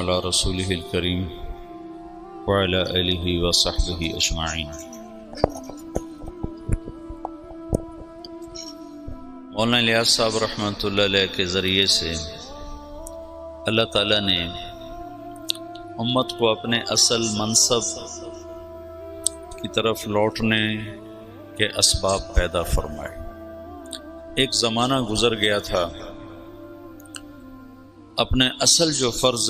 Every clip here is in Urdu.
علی رسولہ الکریم وعلی آلہ وصحبہ اجمعین۔ مولانا الیاس صاحب رحمۃ اللہ علیہ کے ذریعے سے اللہ تعالیٰ نے امت کو اپنے اصل منصب کی طرف لوٹنے کے اسباب پیدا فرمائے۔ ایک زمانہ گزر گیا تھا، اپنے اصل جو فرض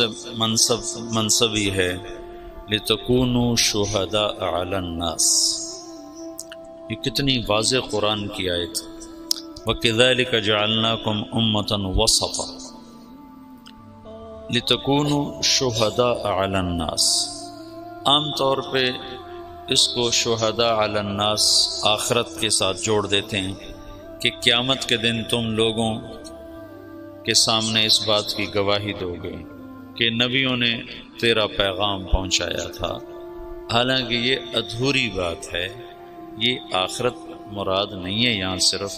منصبی ہے لِتَكُونُوا شُهَدَاءَ عَلَى النَّاسِ، یہ کتنی واضح قرآن کی آیت۔ وَكَذَلِكَ جَعَلْنَاكُمْ أُمَّةً وَسَطًا لِتَكُونُوا شُهَدَاءَ عَلَى النَّاسِ۔ عام طور پہ اس کو شہداء علی الناس آخرت کے ساتھ جوڑ دیتے ہیں کہ قیامت کے دن تم لوگوں کے سامنے اس بات کی گواہی دو گے کہ نبیوں نے تیرا پیغام پہنچایا تھا۔ حالانکہ یہ ادھوری بات ہے، یہ آخرت مراد نہیں ہے یہاں صرف۔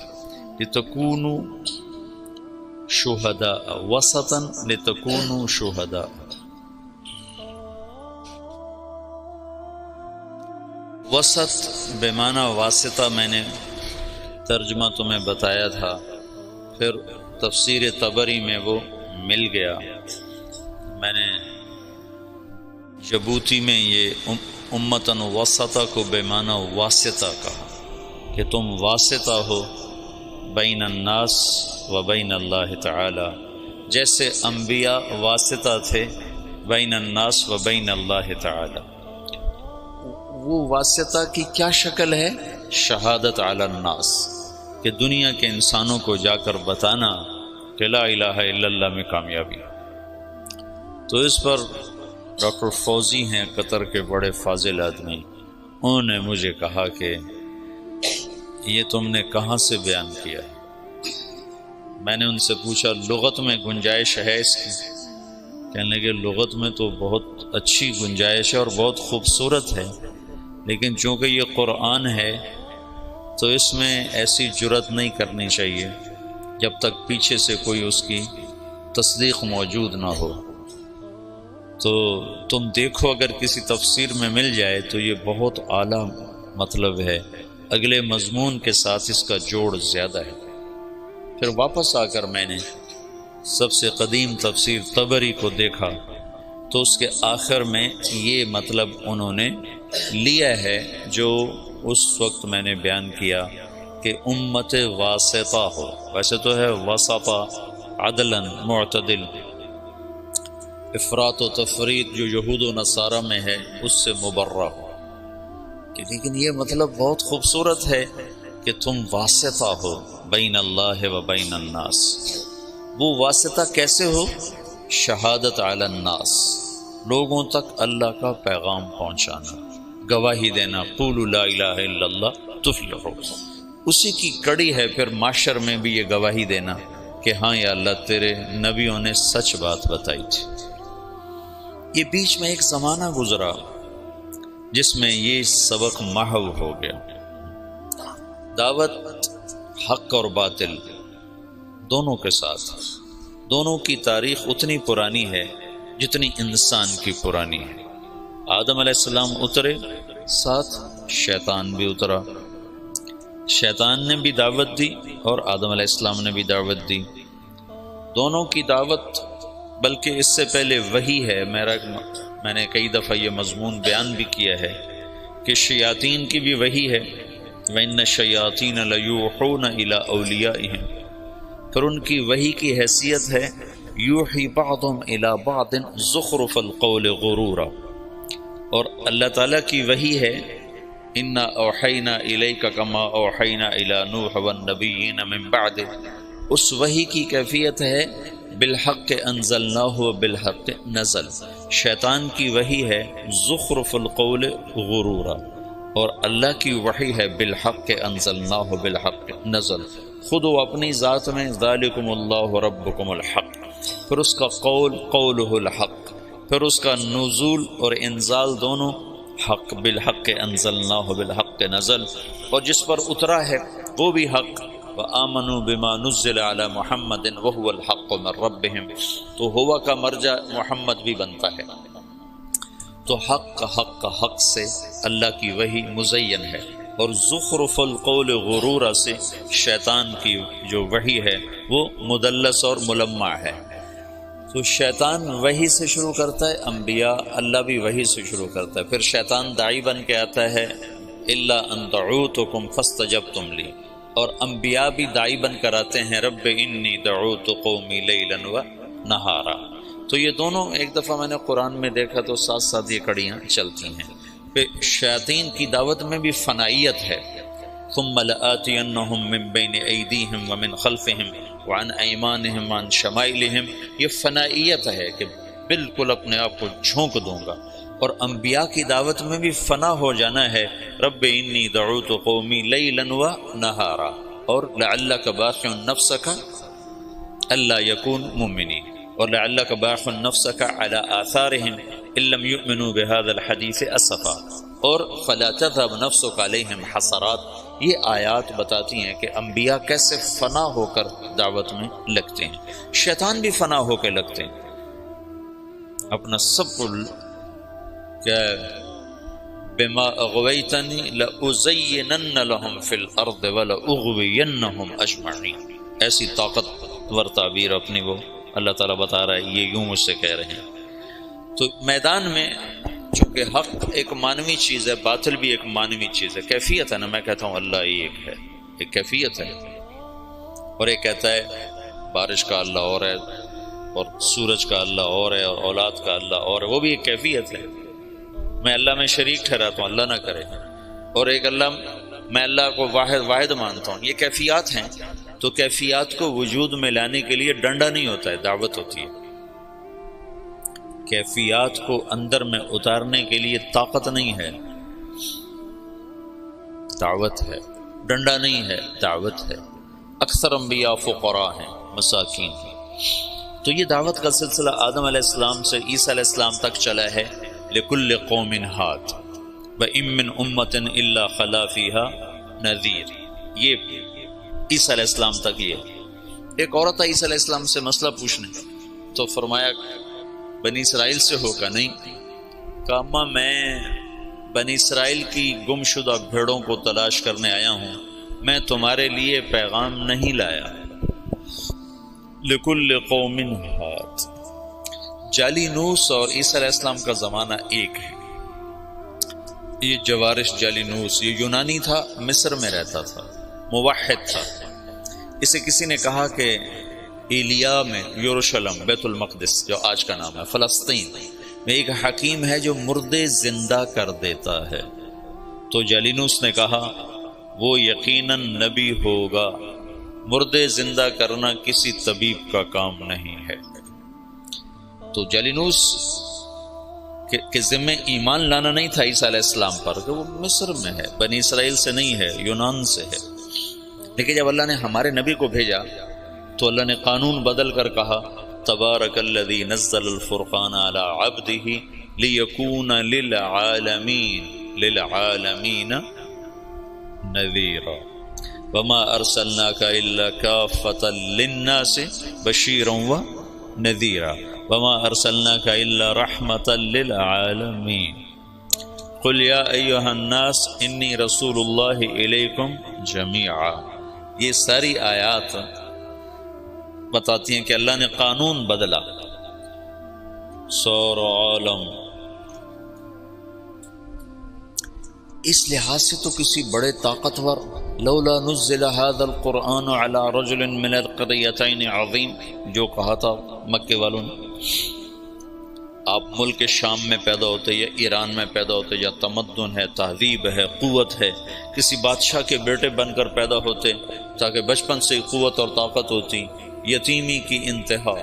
لِتَكُونُوا شُهَدَاءَ وَسَطًا لِتَكُونُوا شُهَدَاءَ، وسط بمعنی واسطہ میں نے ترجمہ تمہیں بتایا تھا، پھر تفسیر طبری میں وہ مل گیا۔ میں نے جبوتی میں یہ امتن وسطہ کو بمعنی واسطہ کہا کہ تم واسطہ ہو بین الناس و بین اللہ تعالی، جیسے انبیاء واسطہ تھے بین الناس و بین اللہ تعالی۔ وہ واسطہ کی کیا شکل ہے؟ شہادت علی الناس، کہ دنیا کے انسانوں کو جا کر بتانا کہ لا الہ الا اللہ میں کامیابی۔ تو اس پر ڈاکٹر فوزی ہیں قطر کے بڑے فاضل آدمی، انہوں نے مجھے کہا کہ یہ تم نے کہاں سے بیان کیا ہے؟ میں نے ان سے پوچھا لغت میں گنجائش ہے اس کی؟ کہنے لگے لغت میں تو بہت اچھی گنجائش ہے اور بہت خوبصورت ہے، لیکن چونکہ یہ قرآن ہے تو اس میں ایسی جرات نہیں کرنی چاہیے جب تک پیچھے سے کوئی اس کی تصدیق موجود نہ ہو۔ تو تم دیکھو اگر کسی تفسیر میں مل جائے تو یہ بہت اعلیٰ مطلب ہے، اگلے مضمون کے ساتھ اس کا جوڑ زیادہ ہے۔ پھر واپس آ کر میں نے سب سے قدیم تفسیر طبری کو دیکھا تو اس کے آخر میں یہ مطلب انہوں نے لیا ہے جو اس وقت میں نے بیان کیا کہ امت واسطہ ہو، ویسے تو ہے وسطہ عدلا معتدل، افراط و تفریط جو یہود و نصارہ میں ہے اس سے مبرہ ہو، لیکن یہ مطلب بہت خوبصورت ہے کہ تم واسطہ ہو بین اللہ و بین الناس۔ وہ واسطہ کیسے ہو؟ شہادت علی الناس، لوگوں تک اللہ کا پیغام پہنچانا، گواہی دینا، قولوا لا الہ الا اللہ تفلحوا۔ اسی کی کڑی ہے پھر معاشر میں بھی یہ گواہی دینا کہ ہاں یا اللہ تیرے نبیوں نے سچ بات بتائی تھی۔ یہ بیچ میں ایک زمانہ گزرا جس میں یہ سبق محو ہو گیا۔ دعوت حق اور باطل دونوں کے ساتھ، دونوں کی تاریخ اتنی پرانی ہے جتنی انسان کی پرانی ہے۔ آدم علیہ السلام اترے، ساتھ شیطان بھی اترا، شیطان نے بھی دعوت دی اور آدم علیہ السلام نے بھی دعوت دی۔ دونوں کی دعوت، بلکہ اس سے پہلے وحی ہے، میں نے کئی دفعہ یہ مضمون بیان بھی کیا ہے کہ شیاطین کی بھی وحی ہے، وَإِنَّ الشَّيَاطِينَ لَيُوحُونَ إِلَىٰ أَوْلِيَائِهِمْ، پھر ان کی وحی کی حیثیت ہے یوحی بعضهم إِلَىٰ بَعْضٍ زُخْرُفَ الْقَوْلِ غُرُورًا، اور اللہ تعالیٰ کی وحی ہے اِنَّا أَوْحَيْنَا إِلَيْكَ كَمَا أَوْحَيْنَا إِلَىٰ نُوحٍ وَالنَّبِيِّينَ مِن بَعْدِهِ۔ اس وحی کی کیفیت ہے بالحق انزلناہ بالحق نزل۔ شیطان کی وحی ہے زخرف القول غرورا، اور اللہ کی وحی ہے بالحق انزلناہ بالحق نزل۔ خود وہ اپنی ذات میں ذالکم اللہ ربکم الحق، پھر اس کا قول قولہ الحق، پھر اس کا نزول اور انزال دونوں حق، بالحق انزلناہ بالحق نزل، اور جس پر اترا ہے وہ بھی حق وآمنوا بما نزل علی محمد وهو الحق من ربهم، تو ہوا کا مرجع محمد بھی بنتا ہے، تو حق سے اللہ کی وحی مزین ہے، اور زخرف القول غرورا سے شیطان کی جو وحی ہے وہ مدلس اور ملمع ہے۔ تو شیطان وحی سے شروع کرتا ہے، انبیاء اللہ بھی وحی سے شروع کرتا ہے، پھر شیطان داعی بن کے آتا ہے الا ان دعوتکم فاستجبتم لی، اور انبیاء بھی داعی بن کر آتے ہیں رب انی دعوت قومی لیلا و نہارا۔ تو یہ دونوں ایک دفعہ میں نے قرآن میں دیکھا تو ساتھ ساتھ یہ کڑیاں چلتی ہیں۔ پھر شیاطین کی دعوت میں بھی فنائیت ہے، ثم لآتینہم من بین ایدیہم ومن خلفہم وعن ایمانہم وعن شمائلہم، یہ فنائیت ہے کہ بالکل اپنے آپ کو جھونک دوں گا۔ اور انبیاء کی دعوت میں بھی فنا ہو جانا ہے، رب انی دعوت قومی لیلا و نہارا، اور لعلک باخع نفسک الا یکون مؤمنین، اور لعلک باخع نفسک علی آثارہم ان لم یؤمنوا بہذا الحدیث اسفا، اور فلا تذهب نفسک علیہم حسرات۔ یہ آیات بتاتی ہیں کہ انبیاء کیسے فنا ہو کر دعوت میں لگتے ہیں، شیطان بھی فنا ہو کے لگتے ہیں، اپنا سب کو کہ بما اغویتنی لأزینن لهم فی الارض ولأغوینہم اجمعین، ایسی طاقتور تعبیر اپنی وہ اللہ تعالیٰ بتا رہا ہے، یہ یوں مجھ سے کہہ رہے ہیں۔ تو میدان میں چونکہ حق ایک معنوی چیز ہے، باطل بھی ایک معنوی چیز ہے، کیفیت ہے نا، میں کہتا ہوں اللہ ہی ایک ہے، ایک کیفیت ہے، اور ایک کہتا ہے بارش کا اللہ اور ہے، اور سورج کا اللہ اور ہے، اور اولاد کا اللہ اور ہے، وہ بھی ایک کیفیت ہے۔ میں اللہ میں شریک ٹھہراتا ہوں، اللہ نہ کرے، اور ایک اللہ، میں اللہ کو واحد مانتا ہوں، یہ کیفیات ہیں۔ تو کیفیات کو وجود میں لانے کے لیے ڈنڈا نہیں ہوتا ہے، دعوت ہوتی ہے۔ کیفیات کو اندر میں اتارنے کے لیے طاقت نہیں ہے، دعوت ہے، ڈنڈا نہیں ہے، دعوت ہے۔ اکثر انبیاء فقراء ہیں، مساکین ہیں۔ تو یہ دعوت کا سلسلہ آدم علیہ السلام سے عیسیٰ علیہ السلام تک چلا ہے، لکل قوم ہاد وَإِن مِّنْ أُمَّةٍ إِلَّا خَلَا فِيهَا نَذِيرٌ، یہ عیسیٰ علیہ السلام تک۔ یہ ایک عورت آئی عیسیٰ علیہ السلام سے مسئلہ پوچھنے، تو فرمایا بنی اسرائیل سے ہو کا؟ نہیں۔ کہا ماں میں بنی اسرائیل کی گم شدہ بھیڑوں کو تلاش کرنے آیا ہوں، میں تمہارے لیے پیغام نہیں لایا۔ لکل قوم ہاد، جالینوس اور عیسیٰ علیہ السلام کا زمانہ ایک ہے۔ یہ جوارش جالینوس یہ یونانی تھا، مصر میں رہتا تھا، موحد تھا۔ اسے کسی نے کہا کہ ایلیا میں یروشلم بیت المقدس جو آج کا نام ہے فلسطین میں ایک حکیم ہے جو مردے زندہ کر دیتا ہے۔ تو جالینوس نے کہا وہ یقیناً نبی ہوگا، مردے زندہ کرنا کسی طبیب کا کام نہیں ہے۔ تو جالینوس کے ذمہ ایمان لانا نہیں تھا عیسیٰ علیہ السلام پر، کہ وہ مصر میں ہے، بنی اسرائیل سے نہیں ہے، یونان سے ہے۔ لیکن جب اللہ نے ہمارے نبی کو بھیجا تو اللہ نے قانون بدل کر کہا تبارک الذی نزل الفرقان علی عبدہ لیکون للعالمین نذیرا وما ارسلناک الا کافۃ للناس بشیرا ونذیرا وما ارسلناک الا رحمۃ للعالمین قل یا ایھا الناس انی رسول اللہ الیکم جمیعا۔ یہ ساری آیات بتاتی ہیں کہ اللہ نے قانون بدلا، سارا عالم۔ اس لحاظ سے تو کسی بڑے طاقتور، لولا نزل هذا القرآن على رجل من القريتين عظیم، جو کہا تھا مکے والوں نے، آپ ملک شام میں پیدا ہوتے یا ایران میں پیدا ہوتے، یا تمدن ہے، تہذیب ہے، قوت ہے، کسی بادشاہ کے بیٹے بن کر پیدا ہوتے تاکہ بچپن سے قوت اور طاقت ہوتی۔ یتیمی کی انتہا،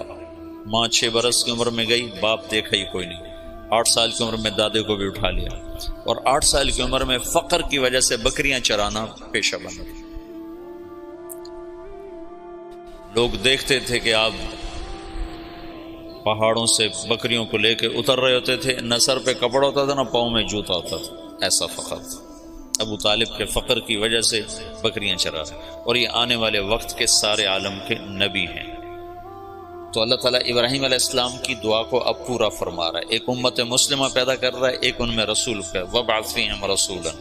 ماں 6 برس کی عمر میں گئی، باپ دیکھا ہی کوئی نہیں، 8 سال کی عمر میں دادے کو بھی اٹھا لیا، اور 8 سال کی عمر میں فقر کی وجہ سے بکریاں چرانا پیشہ بنا۔ لوگ دیکھتے تھے کہ آپ پہاڑوں سے بکریوں کو لے کے اتر رہے ہوتے تھے، نہ سر پہ کپڑا ہوتا تھا نہ پاؤں میں جوتا ہوتا تھا، ایسا فخر تھا۔ ابو طالب کے فقر کی وجہ سے بکریاں چرا رہے، اور یہ آنے والے وقت کے سارے عالم کے نبی ہیں۔ تو اللہ تعالیٰ ابراہیم علیہ السلام کی دعا کو اب پورا فرما رہا ہے، ایک امت مسلمہ پیدا کر رہا ہے، ایک ان میں رسول کا وَبَعَثْ فِيهِمْ رَسُولًا،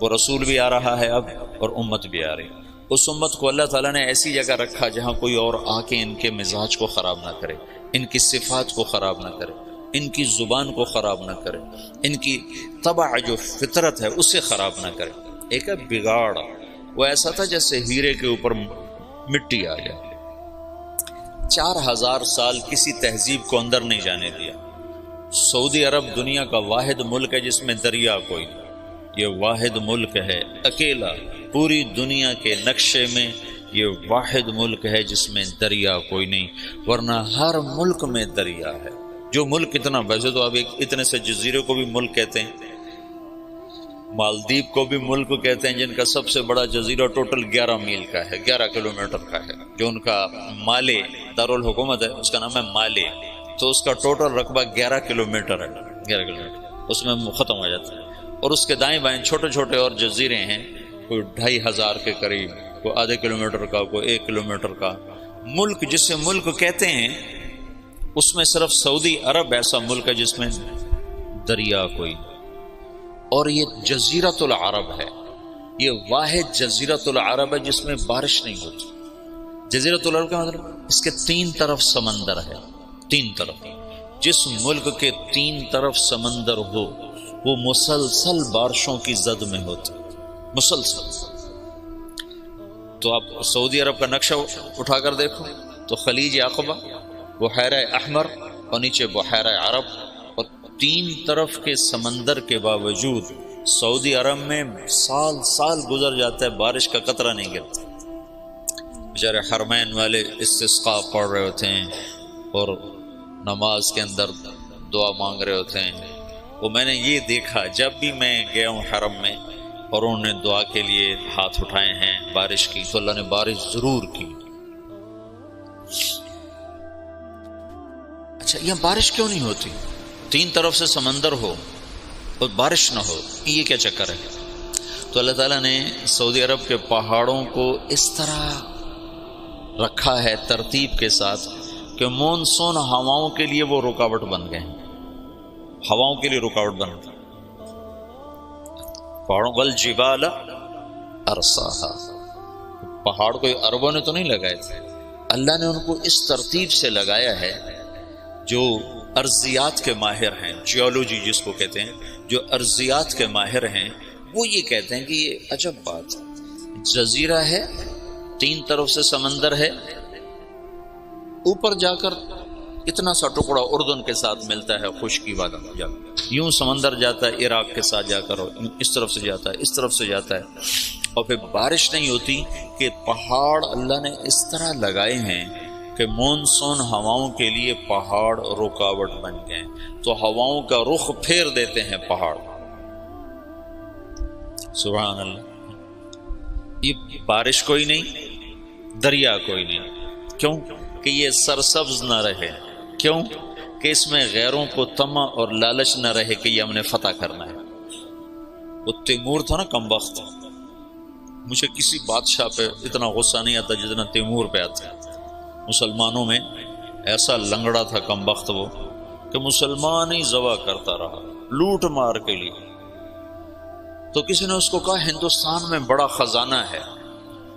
وہ رسول بھی آ رہا ہے اب اور امت بھی آ رہی۔ اس امت کو اللہ تعالیٰ نے ایسی جگہ رکھا جہاں کوئی اور آ کے ان کے مزاج کو خراب نہ کرے، ان کی صفات کو خراب نہ کرے، ان کی زبان کو خراب نہ کرے، ان کی طبع جو فطرت ہے اسے خراب نہ کرے۔ ایک ہے بگاڑ، وہ ایسا تھا جیسے ہیرے کے اوپر مٹی آ جائے۔ 4000 سال کسی تہذیب کو اندر نہیں جانے دیا۔ سعودی عرب دنیا کا واحد ملک ہے جس میں دریا کوئی نہیں، یہ واحد ملک ہے اکیلا پوری دنیا کے نقشے میں، یہ واحد ملک ہے جس میں دریا کوئی نہیں، ورنہ ہر ملک میں دریا ہے۔ جو ملک اتنا، ویسے تو اب اتنے سے جزیرے کو بھی ملک کہتے ہیں، مالدیپ کو بھی ملک کہتے ہیں، جن کا سب سے بڑا جزیرہ ٹوٹل 11 میل کا ہے، 11 کلومیٹر کا ہے، جو ان کا مالے دارالحکومت ہے اس کا نام ہے مالے، تو اس کا ٹوٹل رقبہ 11 کلومیٹر ہے، 11 کلومیٹر اس میں ختم ہو جاتا ہے۔ اور اس کے دائیں بائیں چھوٹے چھوٹے اور جزیرے ہیں، کوئی 2500 کے قریب، کوئی آدھے کلومیٹر کا، کوئی 1 کلومیٹر کا۔ ملک جسے ملک کہتے ہیں اس میں صرف سعودی عرب ایسا ملک ہے جس میں دریا کوئی، اور یہ جزیرۃ العرب ہے، یہ واحد جزیرۃ العرب ہے جس میں بارش نہیں ہوتی۔ جزیرۃ العرب کا مطلب اس کے 3 طرف سمندر ہے، 3 طرف۔ جس ملک کے 3 طرف سمندر ہو وہ مسلسل بارشوں کی زد میں ہوتا، مسلسل۔ تو آپ سعودی عرب کا نقشہ اٹھا کر دیکھو تو خلیج عقبہ، بحیرہ احمر اور نیچے بحیرہ عرب، اور 3 طرف کے سمندر کے باوجود سعودی عرب میں سال سال گزر جاتا ہے، بارش کا قطرہ نہیں گرتا۔ بیچارے حرمین والے استسقاء پڑھ رہے ہوتے ہیں اور نماز کے اندر دعا مانگ رہے ہوتے ہیں۔ وہ میں نے یہ دیکھا جب بھی میں گیا ہوں حرم میں اور انہوں نے دعا کے لیے ہاتھ اٹھائے ہیں بارش کی، تو اللہ نے بارش ضرور کی۔ اچھا، یہاں بارش کیوں نہیں ہوتی؟ 3 طرف سے سمندر ہو اور بارش نہ ہو، یہ کیا چکر ہے؟ تو اللہ تعالیٰ نے سعودی عرب کے پہاڑوں کو اس طرح رکھا ہے ترتیب کے ساتھ کہ مونسون ہواؤں کے لیے وہ رکاوٹ بن گئے ہیں، ہواؤں کے لیے رکاوٹ بن گئی۔ پہاڑوں والجبال ارساہا، پہاڑ کوئی عربوں نے تو نہیں لگائے تھے، اللہ نے ان کو اس ترتیب سے لگایا ہے۔ جو ارضیات کے ماہر ہیں، جیولوجی جس کو کہتے ہیں، جو ارضیات کے ماہر ہیں وہ یہ کہتے ہیں کہ یہ عجب بات ہے، جزیرہ ہے، 3 طرف سے سمندر ہے، اوپر جا کر اتنا سا ٹکڑا اردن کے ساتھ ملتا ہے خشکی والا، یوں سمندر جاتا ہے عراق کے ساتھ جا کر، اس طرف سے جاتا ہے، اس طرف سے جاتا ہے، اور پھر بارش نہیں ہوتی کہ پہاڑ اللہ نے اس طرح لگائے ہیں کہ مونسون ہواؤں کے لیے پہاڑ رکاوٹ بن گئے، تو ہواؤں کا رخ پھیر دیتے ہیں پہاڑ۔ سبحان اللہ، یہ بارش کوئی نہیں، دریا کوئی نہیں، کیوں کہ یہ سرسبز نہ رہے، کیوں کہ اس میں غیروں کو طمع اور لالچ نہ رہے کہ یہ ہم نے فتح کرنا ہے۔ وہ تیمور تھا نا کم وقت، مجھے کسی بادشاہ پہ اتنا غصہ نہیں آتا جتنا تیمور پہ آتا ہے۔ مسلمانوں میں ایسا لنگڑا تھا کم وقت وہ کہ مسلمان ہی ذبح کرتا رہا لوٹ مار کے لیے۔ تو کسی نے اس کو کہا ہندوستان میں بڑا خزانہ ہے،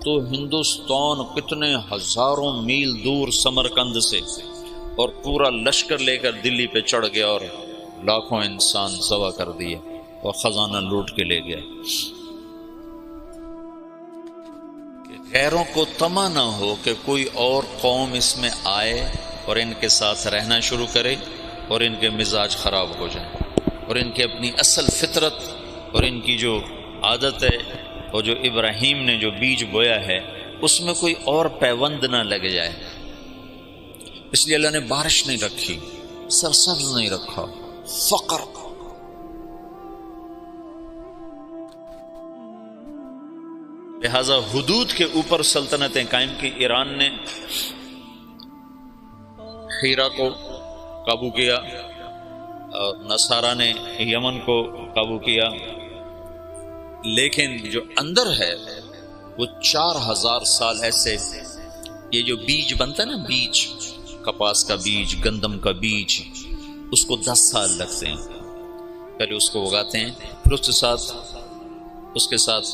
تو ہندوستان کتنے ہزاروں میل دور سمرقند سے اور پورا لشکر لے کر دلی پہ چڑھ گیا اور لاکھوں انسان ذبح کر دیے اور خزانہ لوٹ کے لے گیا۔ غیروں کو طمع نہ ہو کہ کوئی اور قوم اس میں آئے اور ان کے ساتھ رہنا شروع کرے اور ان کے مزاج خراب ہو جائیں، اور ان کے اپنی اصل فطرت اور ان کی جو عادت ہے اور جو ابراہیم نے جو بیج بویا ہے اس میں کوئی اور پیوند نہ لگ جائے۔ اس لیے اللہ نے بارش نہیں رکھی، سرسبز نہیں رکھا، فقر۔ لہذا حدود کے اوپر سلطنتیں قائم کی۔ ایران نے حیرہ کو قابو کیا اور نصارہ نے یمن کو قابو کیا، لیکن جو اندر ہے وہ 4000 سال ایسے، یہ جو بیج بنتا ہے نا، بیج کپاس کا بیج، گندم کا بیج، اس کو 10 سال لگتے ہیں، پہلے اس کو اگاتے ہیں، پھر اس کے ساتھ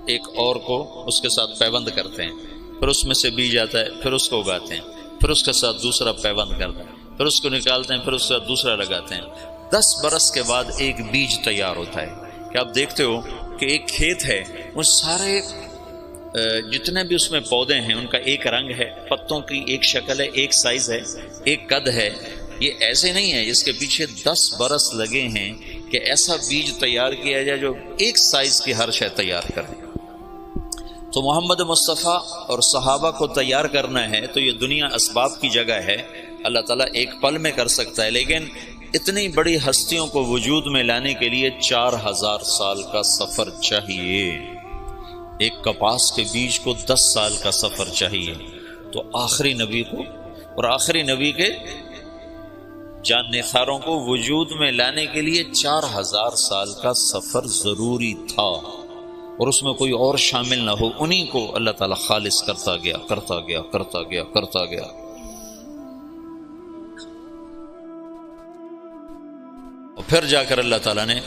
ایک اور کو اس کے ساتھ پیوند کرتے ہیں، پھر اس میں سے بیج آتا ہے، پھر اس کو اگاتے ہیں، پھر اس کے ساتھ دوسرا پیوند کرتے ہیں، پھر اس کو نکالتے ہیں، پھر اس کے ساتھ دوسرا لگاتے ہیں۔ 10 برس کے بعد ایک بیج تیار ہوتا ہے کہ آپ دیکھتے ہو کہ ایک کھیت ہے، وہ سارے جتنے بھی اس میں پودے ہیں ان کا ایک رنگ ہے، پتوں کی ایک شکل ہے، ایک سائز ہے، ایک قد ہے۔ یہ ایسے نہیں ہے، اس کے پیچھے 10 برس لگے ہیں کہ ایسا بیج تیار کیا جائے جو ایک سائز کی ہر شے تیار کرے۔ تو محمد مصطفیٰ اور صحابہ کو تیار کرنا ہے تو یہ دنیا اسباب کی جگہ ہے، اللہ تعالیٰ ایک پل میں کر سکتا ہے، لیکن اتنی بڑی ہستیوں کو وجود میں لانے کے لیے 4000 سال کا سفر چاہیے، ایک کپاس کے بیج کو 10 سال کا سفر چاہیے۔ تو آخری نبی کو اور آخری نبی کے جان نثاروں کو وجود میں لانے کے لیے 4000 سال کا سفر ضروری تھا، اور اس میں کوئی اور شامل نہ ہو، انہی کو اللہ تعالیٰ خالص کرتا گیا کرتا گیا کرتا گیا کرتا گیا۔ اور پھر جا کر اللہ تعالیٰ نے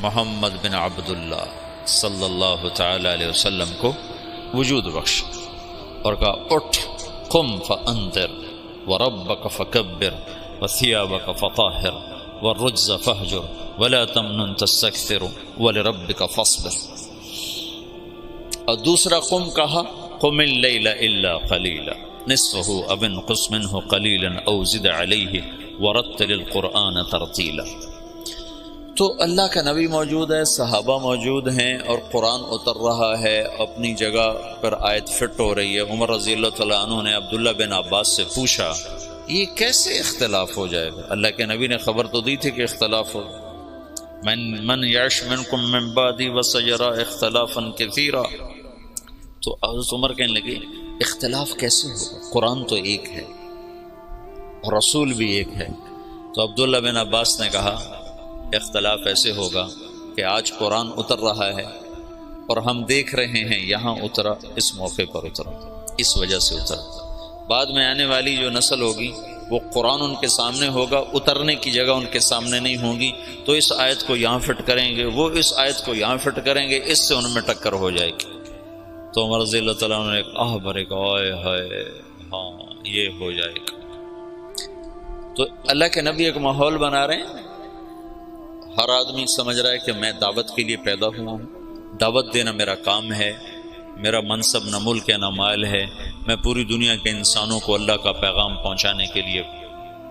محمد بن عبداللہ صلی اللہ تعالی علیہ وسلم کو وجود بخش اور کہا اٹھ قم فانذر وربک فکبر وثیابک فطہر والرجز فہجر ولا تمنن تستکثر ولربک فاصبر۔ اور دوسرا قم کہا قم اللیل الا قلیلا نصفہ او انقص منہ قلیلا او زد علیہ ورتل القرآن ترتیلا۔ تو اللہ کا نبی موجود ہے، صحابہ موجود ہیں، اور قرآن اتر رہا ہے، اپنی جگہ پر آیت فٹ ہو رہی ہے۔ عمر رضی اللہ تعالیٰ عنہ نے عبداللہ بن عباس سے پوچھا یہ کیسے اختلاف ہو جائے گا؟ اللہ کے نبی نے خبر تو دی تھی کہ اختلاف ہو، من یعش منکم من بعدی وسیرا اختلافا کثیرا۔ تو حضرت عمر کہنے لگے اختلاف کیسے ہوگا؟ قرآن تو ایک ہے اور رسول بھی ایک ہے۔ تو عبداللہ بن عباس نے کہا اختلاف ایسے ہوگا کہ آج قرآن اتر رہا ہے اور ہم دیکھ رہے ہیں یہاں اترا، اس موقع پر اترا، اس وجہ سے اترا۔ بعد میں آنے والی جو نسل ہوگی وہ قرآن ان کے سامنے ہوگا، اترنے کی جگہ ان کے سامنے نہیں ہوگی، تو اس آیت کو یہاں فٹ کریں گے، وہ اس آیت کو یہاں فٹ کریں گے، اس سے ان میں ٹکر ہو جائے گی۔ تو عمر رضی اللہ تعالیٰ عنہ نے آہ بھرے کہ آئے ہائے ہاں یہ ہو جائے گا۔ تو اللہ کے نبی ایک ماحول بنا رہے ہیں، ہر آدمی سمجھ رہا ہے کہ میں دعوت کے لیے پیدا ہوا ہوں، دعوت دینا میرا کام ہے، میرا منصب نہ ملک ہے نہ مال ہے، میں پوری دنیا کے انسانوں کو اللہ کا پیغام پہنچانے کے لیے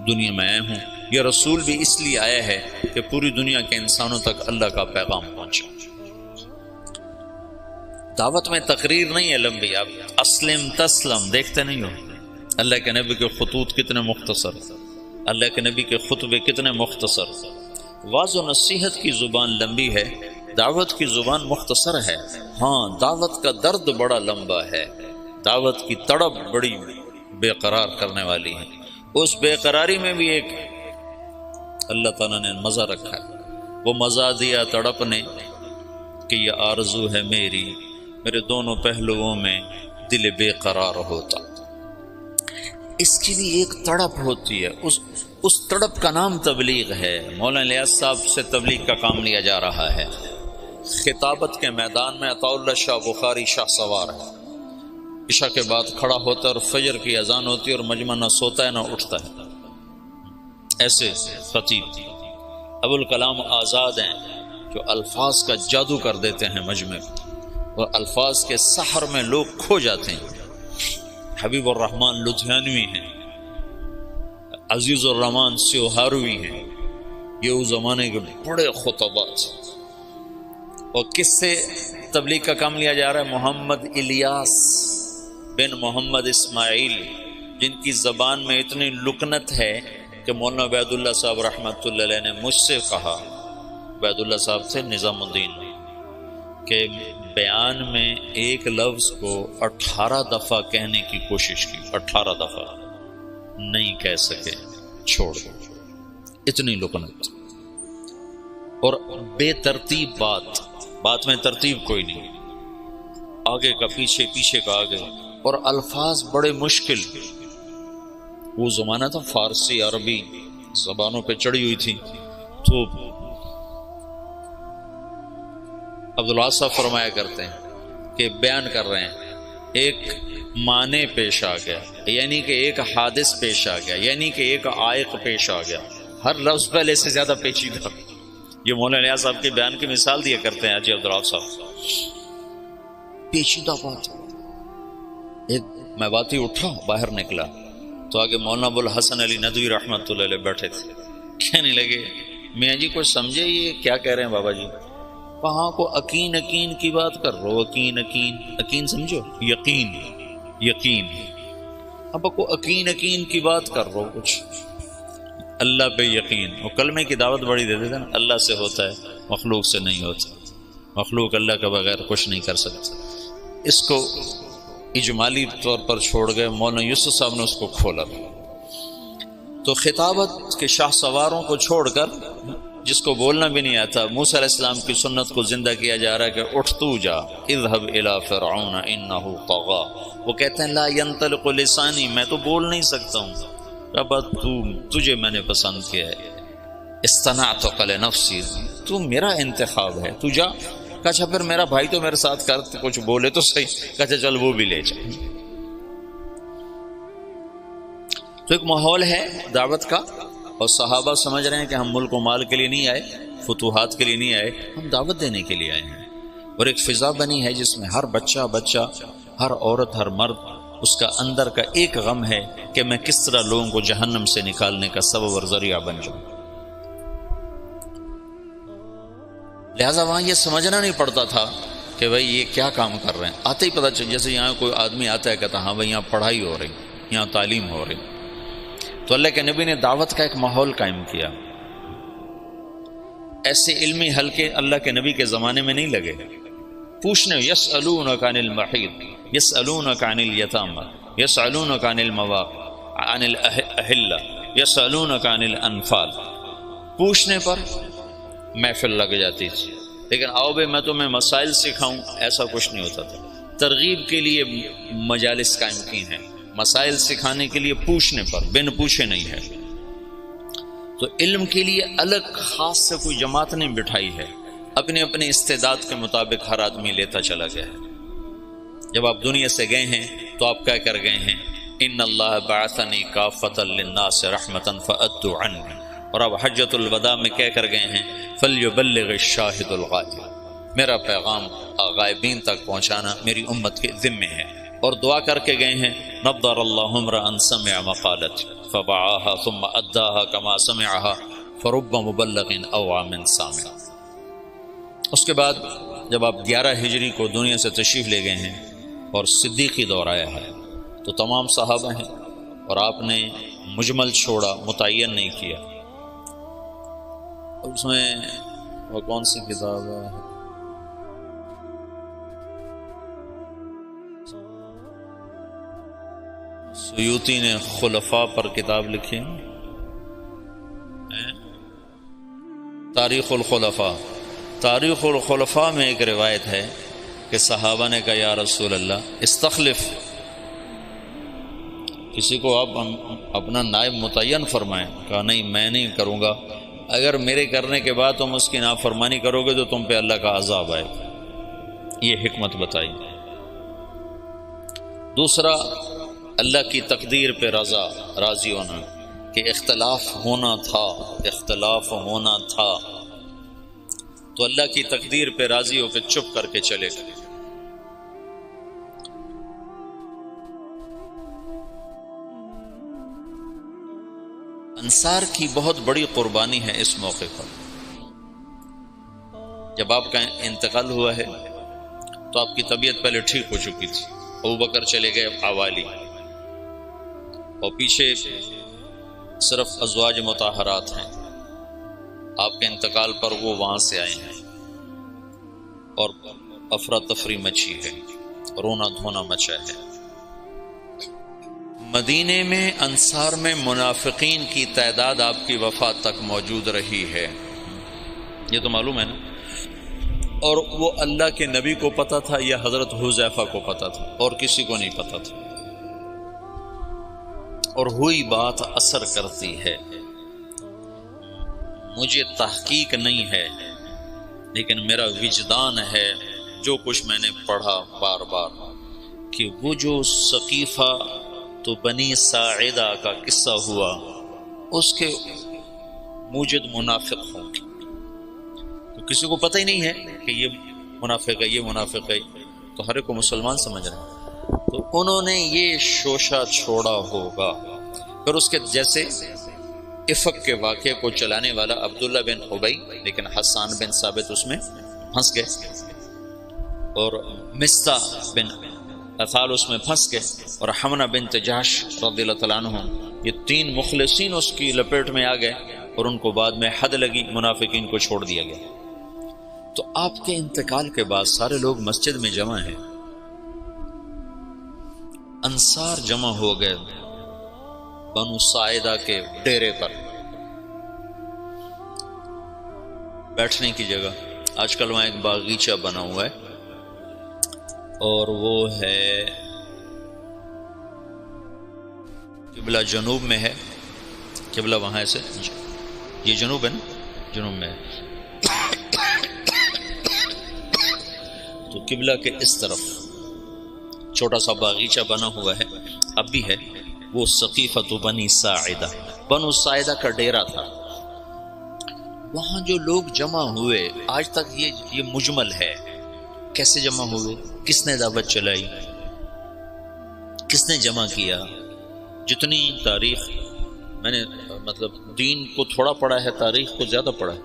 دنیا میں آیا ہوں۔ یہ رسول بھی اس لیے آیا ہے کہ پوری دنیا کے انسانوں تک اللہ کا پیغام پہنچے۔ دعوت میں تقریر نہیں ہے لمبی، آپ اسلم تسلم دیکھتے نہیں ہو۔ اللہ کے نبی کے خطوط کتنے مختصر، اللہ کے نبی کے خطبے کتنے مختصر۔ واعظ و نصیحت کی زبان لمبی ہے، دعوت کی زبان مختصر ہے۔ ہاں دعوت کا درد بڑا لمبا ہے، دعوت کی تڑپ بڑی بے قرار کرنے والی ہے۔ اس بے قراری میں بھی ایک اللہ تعالیٰ نے مزہ رکھا ہے، وہ مزہ دیا تڑپ نے کہ یہ آرزو ہے میری، میرے دونوں پہلوؤں میں دل بے قرار ہوتا۔ اس کے لیے ایک تڑپ ہوتی ہے، اس تڑپ کا نام تبلیغ ہے۔ مولانا الیاس صاحب سے تبلیغ کا کام لیا جا رہا ہے۔ خطابت کے میدان میں عطاء اللہ شاہ بخاری شاہ سوار ہے، عشاء کے بعد کھڑا ہوتا ہے اور فجر کی اذان ہوتی ہے اور مجمع نہ سوتا ہے نہ اٹھتا ہے۔ ایسے خطیب ابو الکلام آزاد ہیں جو الفاظ کا جادو کر دیتے ہیں مجمع میں، اور الفاظ کے سحر میں لوگ کھو جاتے ہیں۔ حبیب الرحمن لدھیانوی ہیں، عزیز الرحمن سیوہاروی ہیں، یہ اس زمانے کے بڑے خطبات۔ اور کس سے تبلیغ کا کام لیا جا رہا ہے؟ محمد الیاس بن محمد اسماعیل، جن کی زبان میں اتنی لکنت ہے کہ مولانا عبید اللہ صاحب رحمۃ اللہ علیہ نے مجھ سے کہا، عبید اللہ صاحب سے نظام الدین، کہ بیان میں ایک لفظ کو 18 دفعہ کہنے کی کوشش کی، 18 دفعہ نہیں کہہ سکے، چھوڑ دو۔ اتنی لکنت اور بے ترتیب بات، بات میں ترتیب کوئی نہیں، آگے کا پیچھے، پیچھے کا آگے، اور الفاظ بڑے مشکل۔ وہ زمانہ تھا فارسی عربی زبانوں پہ چڑھی ہوئی تھی، تو عبداللہ صاحب فرمایا کرتے ہیں کہ بیان کر رہے ہیں، ایک معنی پیش آ گیا، یعنی کہ ایک حادث پیش آ گیا، یعنی کہ ایک عائق پیش آ گیا، ہر لفظ پہلے سے زیادہ پیچیدہ۔ یہ مولانا الیاس صاحب کے بیان کی مثال دیا کرتے ہیں حاجی عبداللہ صاحب، پیچیدہ بات۔ ایک میں باتی اٹھا، باہر نکلا تو آگے مولانا ابوالحسن علی ندوی رحمۃ اللہ علیہ بیٹھے تھے، کہنے لگے میاں جی کچھ سمجھے یہ کیا کہہ رہے ہیں بابا جی؟ وہاں کو یقین یقین کی بات کر رہو، یقین یقین، یقین سمجھو، یقین یقین، اب کو یقین یقین کی بات کر رہو، کچھ اللہ پہ یقین۔ وہ کلمے کی دعوت بڑی دیتے تھے نا، اللہ سے ہوتا ہے مخلوق سے نہیں ہوتا، مخلوق اللہ کے بغیر کچھ نہیں کر سکتا۔ اس کو اجمالی طور پر چھوڑ گئے، مولانا یوسف صاحب نے اس کو کھولا۔ تو خطابت کے شاہ سواروں کو چھوڑ کر، جس کو بولنا بھی نہیں آتا، موسیٰ علیہ السلام کی سنت کو زندہ کیا جا رہا ہے کہ اٹھ تو جا، اذهب الى فرعون انه طغى۔ وہ کہتے ہیں لا ينطلق لسانی، میں تو بول نہیں سکتا ہوں، رب تجھے میں نے پسند کیا ہے، اصطنعتک لنفسی، تو میرا انتخاب ہے، تو جا۔ کہا اچھا پھر میرا بھائی تو میرے ساتھ کر، کچھ بولے تو صحیح۔ کہا اچھا چل وہ بھی لے جا۔ تو ایک ماحول ہے دعوت کا، اور صحابہ سمجھ رہے ہیں کہ ہم ملک و مال کے لیے نہیں آئے، فتوحات کے لیے نہیں آئے، ہم دعوت دینے کے لیے آئے ہیں۔ اور ایک فضا بنی ہے جس میں ہر بچہ، ہر عورت، ہر مرد، اس کا اندر کا ایک غم ہے کہ میں کس طرح لوگوں کو جہنم سے نکالنے کا سبب اور ذریعہ بن جاؤں۔ لہٰذا وہاں یہ سمجھنا نہیں پڑتا تھا کہ بھئی یہ کیا کام کر رہے ہیں، آتے ہی پتہ چل، جیسے یہاں کوئی آدمی آتا ہے کہتا ہاں بھئی یہاں پڑھائی ہو رہی، یہاں تعلیم ہو رہی۔ تو اللہ کے نبی نے دعوت کا ایک ماحول قائم کیا۔ ایسے علمی حلقے اللہ کے نبی کے زمانے میں نہیں لگے۔ پوچھنے یسألونک عن المحیض، یسألونک عن الیتامى، یسألونک عن المواقع، عن الاہلہ، یسألونک عن الانفال۔ پوچھنے پر محفل لگ جاتی تھی، لیکن آؤ بھائی میں تمہیں مسائل سکھاؤں، ایسا کچھ نہیں ہوتا تھا۔ ترغیب کے لیے مجالس قائم کی ہیں، مسائل سکھانے کے لیے پوچھنے پر، بن پوچھے نہیں ہے۔ تو علم کے لیے الگ خاص سے کوئی جماعت نہیں بٹھائی ہے، اپنے اپنے استعداد کے مطابق ہر آدمی لیتا چلا گیا ہے۔ جب آپ دنیا سے گئے ہیں تو آپ کیا کر گئے ہیں؟ ان اللہ بعثنی کافۃ للناس رحمۃ فأدوا عنی، اور اب حجۃ الوداع میں کیا کر گئے ہیں؟ فلیبلغ الشاہد الغائب، میرا پیغام غائبین تک پہنچانا میری امت کے ذمے ہے۔ اور دعا کر کے گئے ہیں نضر اللہ امرأ سمع مقالت فوعاها ثم اداها كما سمعها فرب مبلغ اوعى من سامع۔ اس کے بعد جب آپ 11 ہجری کو دنیا سے تشریف لے گئے ہیں اور صدیقی دور آیا ہے، تو تمام صحابہ ہیں، اور آپ نے مجمل چھوڑا، متعین نہیں کیا۔ اس میں وہ کون سی کتاب ہے؟ سیوطی نے خلفاء پر کتاب لکھی ہے، تاریخ الخلفاء۔ تاریخ الخلفاء میں ایک روایت ہے کہ صحابہ نے کہا یا رسول اللہ استخلف، کسی کو آپ اپنا نائب متعین فرمائیں۔ کہا نہیں میں نہیں کروں گا، اگر میرے کرنے کے بعد تم اس کی نافرمانی کرو گے تو تم پہ اللہ کا عذاب آئے گا۔ یہ حکمت بتائی۔ دوسرا، اللہ کی تقدیر پہ راضی ہونا، کہ اختلاف ہونا تھا، اختلاف ہونا تھا، تو اللہ کی تقدیر پہ راضی ہو کے چپ کر کے چلے گئے۔ انصار کی بہت بڑی قربانی ہے اس موقع پر۔ جب آپ کا انتقال ہوا ہے تو آپ کی طبیعت پہلے ٹھیک ہو چکی تھی، ابوبکر چلے گئے حوالی، اور پیچھے صرف ازواج مطہرات ہیں۔ آپ کے انتقال پر وہ وہاں سے آئے ہیں، اور افراتفری مچی ہے، رونا دھونا مچا ہے۔ مدینے میں انصار میں منافقین کی تعداد آپ کی وفات تک موجود رہی ہے، یہ تو معلوم ہے نا۔ اور وہ اللہ کے نبی کو پتہ تھا یا حضرت حذیفہ کو پتہ تھا، اور کسی کو نہیں پتہ تھا۔ اور ہوئی بات اثر کرتی ہے۔ مجھے تحقیق نہیں ہے، لیکن میرا وجدان ہے جو کچھ میں نے پڑھا بار بار، کہ وہ جو ثقیفہ تو بنی ساعدہ کا قصہ ہوا، اس کے موجد منافق ہوں گے، تو کسی کو پتہ ہی نہیں ہے کہ یہ منافق ہے، یہ منافق ہے، تو ہر ایک کو مسلمان سمجھ رہے ہیں، تو انہوں نے یہ شوشہ چھوڑا ہوگا۔ پھر اس کے جیسے افق کے واقعے کو چلانے والا عبداللہ بن ابی، لیکن حسان بن ثابت اس میں پھنس گئے، اور مصطح بن اثال اس میں پھنس گئے، اور حمنہ بنت جحش رضی اللہ تعالیٰ عنہ، یہ 3 مخلصین اس کی لپیٹ میں آ گئے، اور ان کو بعد میں حد لگی، منافقین کو چھوڑ دیا گیا۔ تو آپ کے انتقال کے بعد سارے لوگ مسجد میں جمع ہیں، انصار جمع ہو گئے بنو ساعدہ کے ڈیرے پر، بیٹھنے کی جگہ۔ آج کل وہاں ایک باغیچہ بنا ہوا ہے، اور وہ ہے قبلہ جنوب میں ہے، قبلہ وہاں سے یہ جنوب ہے نا، جنوب میں ہے، تو قبلہ کے اس طرف چھوٹا سا باغیچہ بنا ہوا ہے، اب بھی ہے، وہ ثقیفۃ بنی ساعدہ، بنو ساعدہ کا ڈیرا تھا۔ وہاں جو لوگ جمع ہوئے، آج تک یہ مجمل ہے، کیسے جمع ہوئے، کس نے دعوت چلائی، کس نے جمع کیا۔ جتنی تاریخ میں نے مطلب دین کو تھوڑا پڑھا ہے، تاریخ کو زیادہ پڑھا ہے،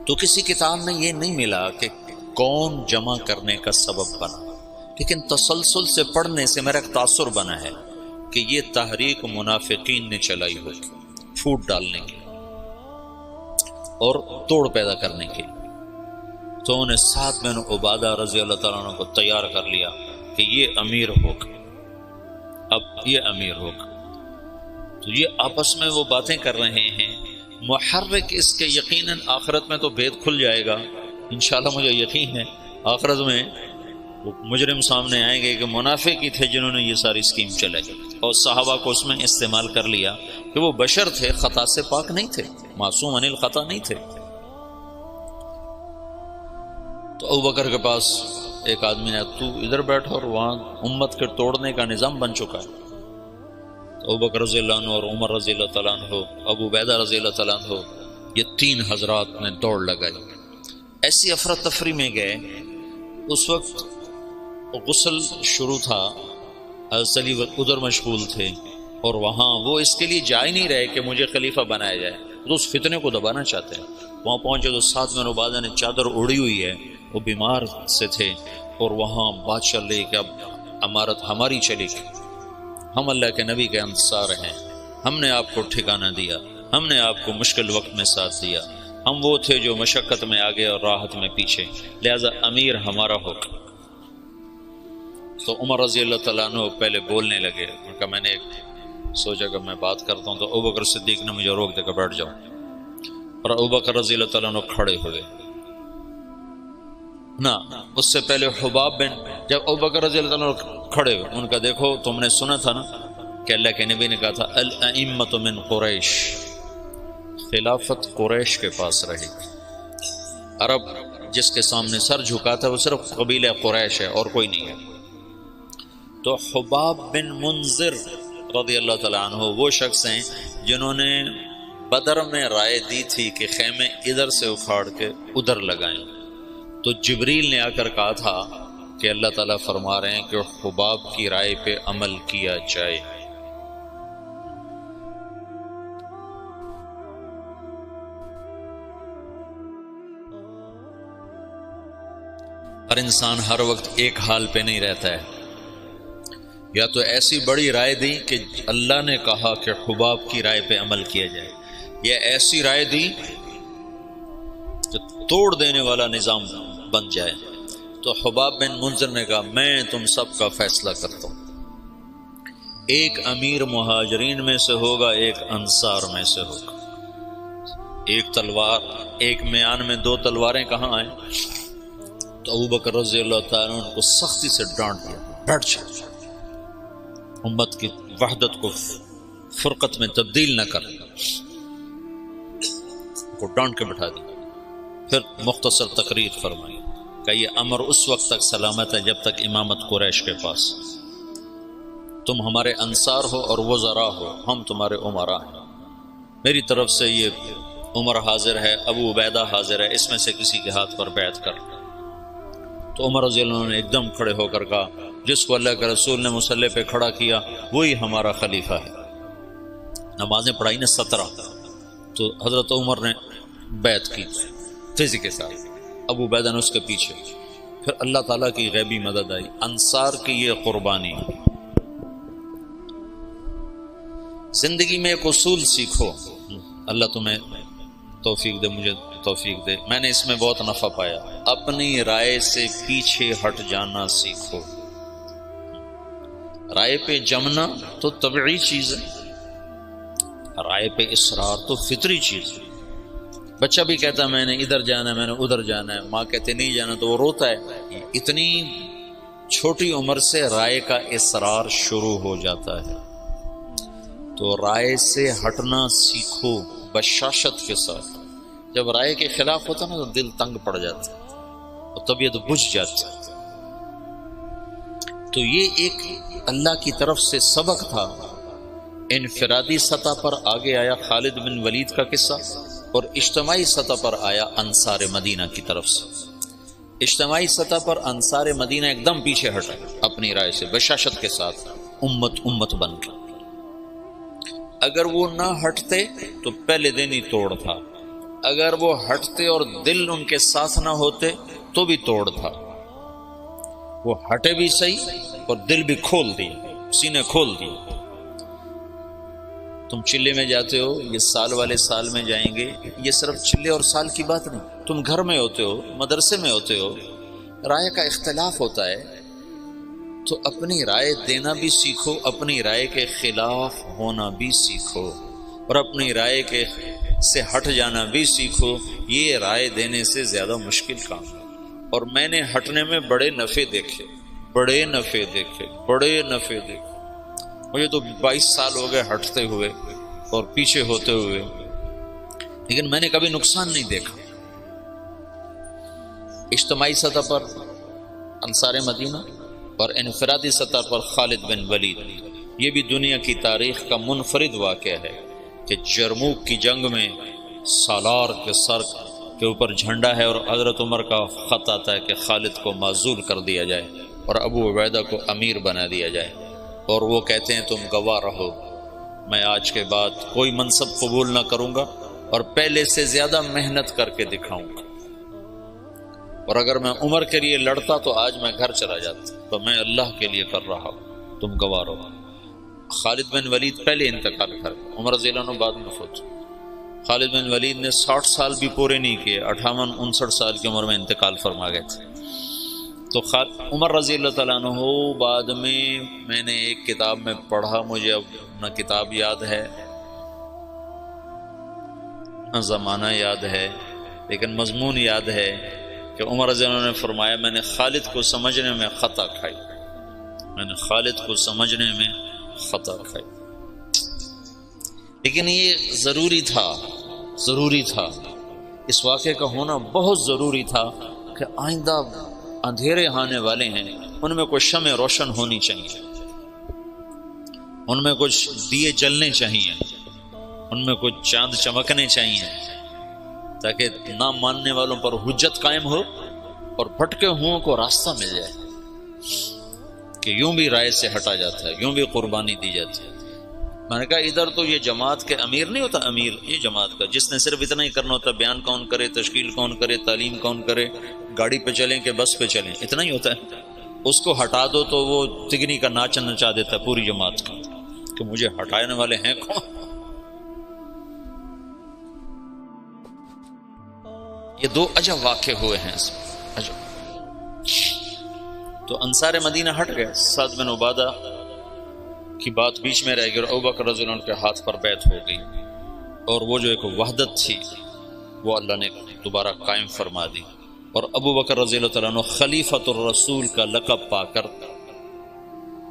تو کسی کتاب میں یہ نہیں ملا کہ کون جمع کرنے کا سبب بنا، لیکن تسلسل سے پڑھنے سے میرا ایک تاثر بنا ہے کہ یہ تحریک منافقین نے چلائی ہوگی، پھوٹ ڈالنے کی اور توڑ پیدا کرنے کی۔ تو انہیں سعد بن عبادہ رضی اللہ تعالیٰ عنہ کو تیار کر لیا کہ یہ امیر ہوگا، اب یہ امیر ہوگا۔ تو یہ آپس میں وہ باتیں کر رہے ہیں، محرک اس کے یقیناً آخرت میں تو بھید کھل جائے گا، انشاءاللہ مجھے یقین ہے آخرت میں وہ مجرم سامنے آئیں گے کہ منافق ہی تھے جنہوں نے یہ ساری اسکیم چلائی، اور صحابہ کو اس میں استعمال کر لیا کہ وہ بشر تھے، خطا سے پاک نہیں تھے، معصوم عن الخطا نہیں تھے۔ تو ابوبکر کے پاس ایک آدمی نے، تو ادھر بیٹھا، اور وہاں امت کے توڑنے کا نظام بن چکا ہے۔ تو ابوبکر رضی اللہ عنہ اور عمر رضی اللہ تعالیٰ عنہ، ابو عبیدہ رضی اللہ تعالیٰ عنہ، یہ 3 حضرات نے دوڑ لگائی، ایسی افراتفری میں گئے۔ اس وقت غسل شروع تھا، حضرت علی ادھر مشغول تھے، اور وہاں وہ اس کے لیے جا ہی نہیں رہے کہ مجھے خلیفہ بنایا جائے، تو اس فتنے کو دبانا چاہتے ہیں۔ وہاں پہنچے تو سعد بن عبادہ نے چادر اڑی ہوئی ہے، وہ بیمار سے تھے، اور وہاں بات چل رہی کہ اب امارت ہماری چلی گئی، ہم اللہ کے نبی کے انصار ہیں، ہم نے آپ کو ٹھکانہ دیا، ہم نے آپ کو مشکل وقت میں ساتھ دیا، ہم وہ تھے جو مشقت میں آگے اور راحت میں پیچھے، لہذا امیر ہمارا ہوگا۔ تو عمر رضی اللہ تعالیٰ عنہ پہلے بولنے لگے، ان کا میں نے سوچا کہ میں بات کرتا ہوں، تو ابوبکر صدیق نے مجھے روک دے کر بیٹھ جاؤ، اور ابوبکر رضی اللہ تعالیٰ عنہ کھڑے ہوئے نا۔ اس سے پہلے حباب بن، جب ابوبکر رضی اللہ تعالیٰ عنہ کھڑے ہوئے، ان کا دیکھو تم نے سنا تھا نا کہ اللہ کے نبی نے کہا تھا الائمۃ من قریش، خلافت قریش کے پاس رہے گی، عرب جس کے سامنے سر جھکاتا ہے وہ صرف قبیلہ قریش ہے اور کوئی نہیں ہے۔ تو حباب بن منذر رضی اللہ تعالیٰ عنہ وہ شخص ہیں جنہوں نے بدر میں رائے دی تھی کہ خیمے ادھر سے اکھاڑ کے ادھر لگائیں، تو جبریل نے آ کر کہا تھا کہ اللہ تعالیٰ فرما رہے ہیں کہ حباب کی رائے پہ عمل کیا جائے۔ ہر انسان ہر وقت ایک حال پہ نہیں رہتا ہے، یا تو ایسی بڑی رائے دی کہ اللہ نے کہا کہ حباب کی رائے پہ عمل کیا جائے، یا ایسی رائے دی کہ توڑ دینے والا نظام بن جائے۔ تو حباب بن منذر نے کہا میں تم سب کا فیصلہ کرتا ہوں، ایک امیر مہاجرین میں سے ہوگا، ایک انصار میں سے ہوگا۔ ایک تلوار، ایک میان میں 2 تلواریں کہاں آئیں؟ تو ابوبکر رضی اللہ تعالیٰ عنہ ان کو سختی سے ڈانٹ دیا، ڈٹ جا، امت کی وحدت کو فرقت میں تبدیل نہ کر، کو ڈانٹ کے بٹھا دیا۔ پھر مختصر تقریر فرمائی کہ یہ امر اس وقت تک سلامت ہے جب تک امامت قریش کے پاس، تم ہمارے انصار ہو اور وزراء ہو، ہم تمہارے امراء ہیں، میری طرف سے یہ عمر حاضر ہے، ابو عبیدہ حاضر ہے، اس میں سے کسی کے ہاتھ پر بیعت کر۔ تو عمر رضی اللہ عنہ نے ایک دم کھڑے ہو کر کہا جس کو اللہ کے رسول نے مصلی پہ کھڑا کیا وہی ہمارا خلیفہ ہے۔ نمازیں پڑھائی نے 17، تو حضرت عمر نے بیعت کی تیزی کے ساتھ، ابو عبیدہ نے اس کے پیچھے۔ پھر اللہ تعالیٰ کی غیبی مدد آئی، انصار کی یہ قربانی۔ زندگی میں ایک اصول سیکھو، اللہ تمہیں توفیق دے، مجھے توفیق دے، میں نے اس میں بہت نفع پایا، اپنی رائے سے پیچھے ہٹ جانا سیکھو۔ رائے پہ جمنا تو طبعی چیز ہے، رائے پہ اصرار تو فطری چیز ہے۔ بچہ بھی کہتا ہے میں نے ادھر جانا ہے، میں نے ادھر جانا ہے، ماں کہتے نہیں جانا تو وہ روتا ہے۔ اتنی چھوٹی عمر سے رائے کا اصرار شروع ہو جاتا ہے، تو رائے سے ہٹنا سیکھو بشاشت کے ساتھ۔ جب رائے کے خلاف ہوتا نا تو دل تنگ پڑ جاتا ہے اور طبیعت بجھ جاتی ہے۔ تو یہ ایک اللہ کی طرف سے سبق تھا۔ انفرادی سطح پر آگے آیا خالد بن ولید کا قصہ، اور اجتماعی سطح پر آیا انصار مدینہ کی طرف سے۔ اجتماعی سطح پر انصار مدینہ ایک دم پیچھے ہٹا اپنی رائے سے بشاشت کے ساتھ، امت بن کے۔ اگر وہ نہ ہٹتے تو پہلے دن ہی توڑ تھا، اگر وہ ہٹتے اور دل ان کے ساتھ نہ ہوتے تو بھی توڑ تھا۔ وہ ہٹے بھی صحیح اور دل بھی کھول دیے، سینے کھول دیے۔ تم چلے میں جاتے ہو، یہ سال والے سال میں جائیں گے، یہ صرف چلے اور سال کی بات نہیں، تم گھر میں ہوتے ہو، مدرسے میں ہوتے ہو، رائے کا اختلاف ہوتا ہے، تو اپنی رائے دینا بھی سیکھو، اپنی رائے کے خلاف ہونا بھی سیکھو، اور اپنی رائے کے سے ہٹ جانا بھی سیکھو۔ یہ رائے دینے سے زیادہ مشکل کام ہے، اور میں نے ہٹنے میں بڑے نفع دیکھے، بڑے نفع دیکھے، بڑے نفع دیکھے۔ مجھے تو 22 سال ہو گئے ہٹتے ہوئے اور پیچھے ہوتے ہوئے، لیکن میں نے کبھی نقصان نہیں دیکھا۔ اجتماعی سطح پر انصار مدینہ اور انفرادی سطح پر خالد بن ولید، یہ بھی دنیا کی تاریخ کا منفرد واقعہ ہے کہ جرموک کی جنگ میں سالار کے سر کے اوپر جھنڈا ہے اور حضرت عمر کا خط آتا ہے کہ خالد کو معزول کر دیا جائے اور ابو عبیدہ کو امیر بنا دیا جائے، اور وہ کہتے ہیں تم گواہ رہو، میں آج کے بعد کوئی منصب قبول نہ کروں گا اور پہلے سے زیادہ محنت کر کے دکھاؤں گا، اور اگر میں عمر کے لیے لڑتا تو آج میں گھر چلا جاتا، تو میں اللہ کے لیے کر رہا ہوں، تم گواہ رہو۔ خالد بن ولید پہلے انتقال کر گئے، عمر رضی اللہ عنہ بعد میں فوت۔ خالد بن ولید نے 60 سال بھی پورے نہیں کیے، 58-59 سال کی عمر میں انتقال فرما گئے تھے۔ تو عمر رضی اللہ تعالیٰ عنہ بعد میں نے ایک کتاب میں پڑھا، مجھے اب نہ کتاب یاد ہے نہ زمانہ یاد ہے، لیکن مضمون یاد ہے کہ عمر رضی اللہ عنہ نے فرمایا میں نے خالد کو سمجھنے میں خطا کھائی، میں نے خالد کو سمجھنے میں خطا کھائی، لیکن یہ ضروری تھا، اس واقعے کا ہونا بہت ضروری تھا کہ آئندہ اندھیرے آنے والے ہیں، ان میں کچھ شمع روشن ہونی چاہیے، ان میں کچھ دیے جلنے چاہیے، ان میں کچھ چاند چمکنے چاہیے، تاکہ نہ ماننے والوں پر حجت قائم ہو اور بھٹکے ہوں کو راستہ مل جائے کہ یوں بھی رائے سے ہٹا جاتا ہے، یوں بھی قربانی دی جاتی ہے۔ میں نے کہا ادھر تو یہ جماعت کے امیر نہیں ہوتا، امیر یہ جماعت کا، جس نے صرف اتنا ہی کرنا ہوتا، بیان کون کرے، تشکیل کون کرے، تعلیم کون کرے، گاڑی پہ چلیں کہ بس پہ چلیں، اتنا ہی ہوتا ہے۔ اس کو ہٹا دو تو وہ تگنی کا ناچ نچا دیتا ہے پوری جماعت کا کہ مجھے ہٹانے والے ہیں کون۔ یہ 2 عجب واقع ہوئے ہیں اس میں، عجب۔ تو انصار مدینہ ہٹ گئے، سعد بن عبادہ کی بات بیچ میں رہ گئی اور ابوبکر رضی اللہ عنہ کے ہاتھ پر بیعت ہو گئی، اور وہ جو ایک وحدت تھی وہ اللہ نے دوبارہ قائم فرما دی، اور ابو بکر رضی اللہ تعالیٰ عنہ خلیفۃ الرسول کا لقب پا کر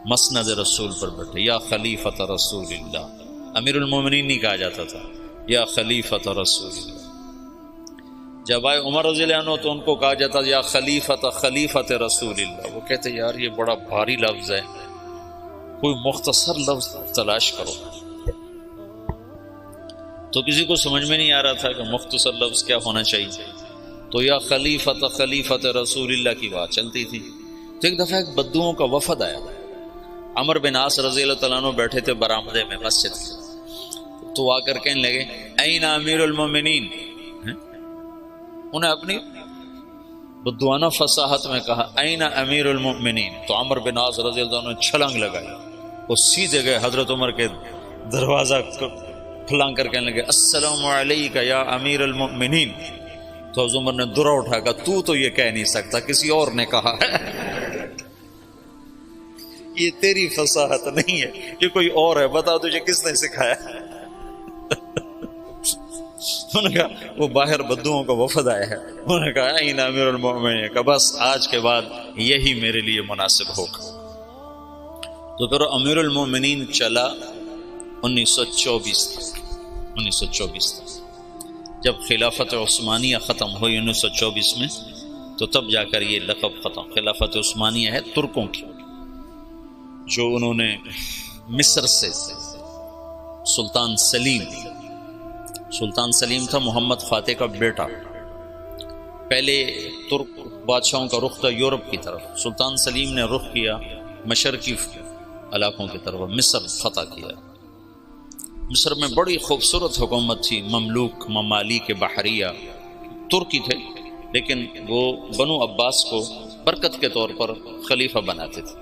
مسند رسول پر بیٹھے، یا خلیفۃ رسول اللہ۔ امیر المومنین نہیں کہا جاتا تھا، یا خلیفۃ رسول اللہ۔ جب آئے عمر رضی اللہ عنہ تو ان کو کہا جاتا یا خلیفۃ رسول اللہ۔ وہ کہتے یار یہ بڑا بھاری لفظ ہے، کوئی مختصر لفظ تلاش کرو۔ تو کسی کو سمجھ میں نہیں آ رہا تھا کہ مختصر لفظ کیا ہونا چاہیے، تو یا خلیفۃ رسول اللہ کی بات چلتی تھی۔ تو ایک دفعہ ایک بدوؤں کا وفد آیا، عمر بن عاص رضی اللہ تعالیٰ عنہ بیٹھے تھے برآمدے میں مسجد کے، تو آ کر کہنے لگے این امیر المومنین۔ انہیں اپنی بدوانہ فصاحت میں کہا این امیر المؤمنین، تو عمر بن عاص رضی اللہ عنہ نے چھلانگ لگائی، وہ سیدھے گئے حضرت عمر کے دروازہ پھلانگ کر کہنے لگے السلام علیکہ یا امیر المؤمنین۔ تو حضرت عمر نے درا اٹھا کہا تو یہ کہہ نہیں سکتا، کسی اور نے کہا ہے، یہ تیری فصاحت نہیں ہے، یہ کوئی اور ہے، بتا تجھے کس نے سکھایا۔ انہوں نے کہا وہ باہر بدوؤں کا وفد آیا ہے، انہوں نے کہا این امیر المؤمنین، کہ بس آج کے بعد یہی میرے لیے مناسب ہوگا۔ تو پھر امیر المؤمنین چلا 1924 تک، جب خلافت عثمانیہ ختم ہوئی 1924 میں، تو تب جا کر یہ لقب ختم۔ خلافت عثمانیہ ہے ترکوں کی، جو انہوں نے مصر سے سلطان سلیم تھا محمد فاتح کا بیٹا، پہلے ترک بادشاہوں کا رخ تھا یورپ کی طرف، سلطان سلیم نے رخ کیا مشرقی علاقوں کی طرف، مصر فتح کیا۔ مصر میں بڑی خوبصورت حکومت تھی، مملوک ممالک بحریہ، ترکی تھے، لیکن وہ بنو عباس کو برکت کے طور پر خلیفہ بناتے تھے،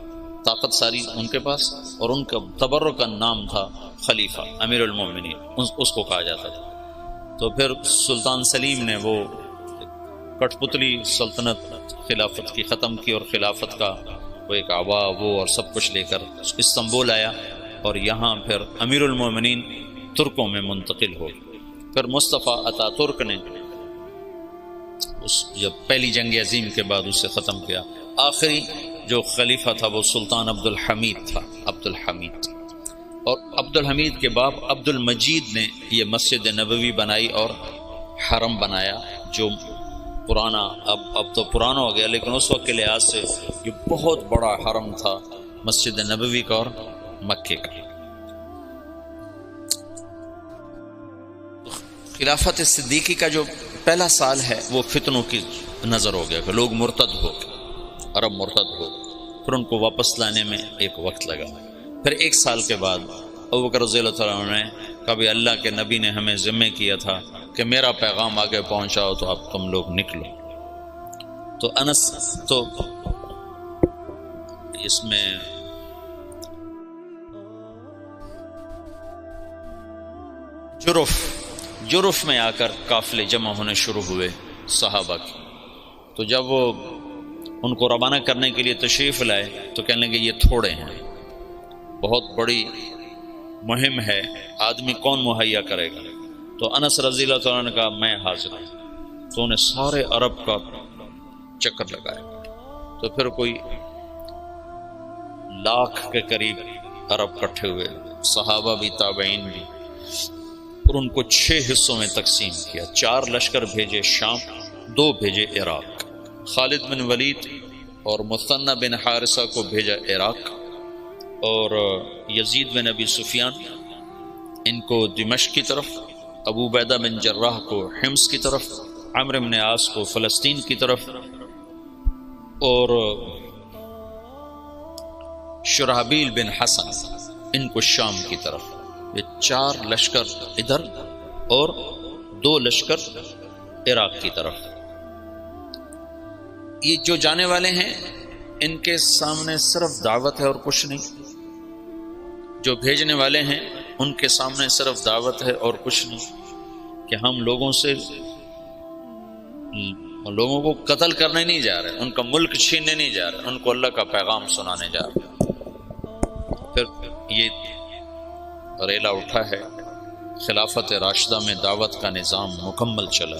طاقت ساری ان کے پاس، اور ان کا تبرک کا نام تھا خلیفہ امیر المومنین، اس کو کہا جاتا تھا۔ تو پھر سلطان سلیم نے وہ کٹ پتلی سلطنت خلافت کی ختم کی، اور خلافت کا وہ ایک آبا وہ اور سب کچھ لے کر استنبول آیا، اور یہاں پھر امیر المومنین ترکوں میں منتقل ہو۔ پھر مصطفیٰ اتاترک نے جب پہلی جنگ عظیم کے بعد اسے ختم کیا، آخری جو خلیفہ تھا وہ سلطان عبد الحمید تھا، اور عبد الحمید کے باپ عبد المجید نے یہ مسجد نبوی بنائی اور حرم بنایا، جو پرانا اب تو پرانا ہو گیا، لیکن اس وقت کے لحاظ سے یہ بہت بڑا حرم تھا مسجد نبوی کا اور مکے کا۔ خلافت صدیقی کا جو پہلا سال ہے وہ فتنوں کی نظر ہو گیا کہ لوگ مرتد ہو گئے، عرب مرتد ہو، پھر ان کو واپس لانے میں ایک وقت لگا۔ پھر ایک سال کے بعد ابو بکر رضی اللہ تعالیٰ عنہ نے کبھی اللہ کے نبی نے ہمیں ذمہ کیا تھا کہ میرا پیغام آگے پہنچاؤ، تو اب تم لوگ نکلو۔ تو انس تو اس میں جرف میں آ کر قافلے جمع ہونے شروع ہوئے صحابہ کی۔ تو جب وہ ان کو روانہ کرنے کے لیے تشریف لائے تو کہنے لگے یہ تھوڑے ہیں، بہت بڑی مہم ہے، آدمی کون مہیا کرے گا؟ تو انس رضی اللہ تعالیٰ نے کہا میں حاضر ہوں۔ تو انہیں سارے عرب کا چکر لگایا، تو پھر کوئی 1,00,000 کے قریب عرب کٹھے ہوئے، صحابہ بھی تابعین بھی، اور ان کو 6 حصوں میں تقسیم کیا۔ 4 لشکر بھیجے شام، 2 بھیجے عراق، خالد بن ولید اور مثنى بن حارثہ کو بھیجا عراق، اور یزید بن ابی سفیان ان کو دمشق کی طرف، ابو عبیدہ بن جراح کو حمص کی طرف، عمرو بن عاص کو فلسطین کی طرف، اور شرحبیل بن حسن ان کو شام کی طرف۔ یہ 4 لشکر ادھر اور 2 لشکر عراق کی طرف۔ یہ جو جانے والے ہیں ان کے سامنے صرف دعوت ہے اور کچھ نہیں، جو بھیجنے والے ہیں ان کے سامنے صرف دعوت ہے اور کچھ نہیں، کہ ہم لوگوں کو قتل کرنے نہیں جا رہے، ان کا ملک چھیننے نہیں جا رہے، ان کو اللہ کا پیغام سنانے جا رہے۔ پھر یہ ریلا اٹھا ہے، خلافت راشدہ میں دعوت کا نظام مکمل چلا۔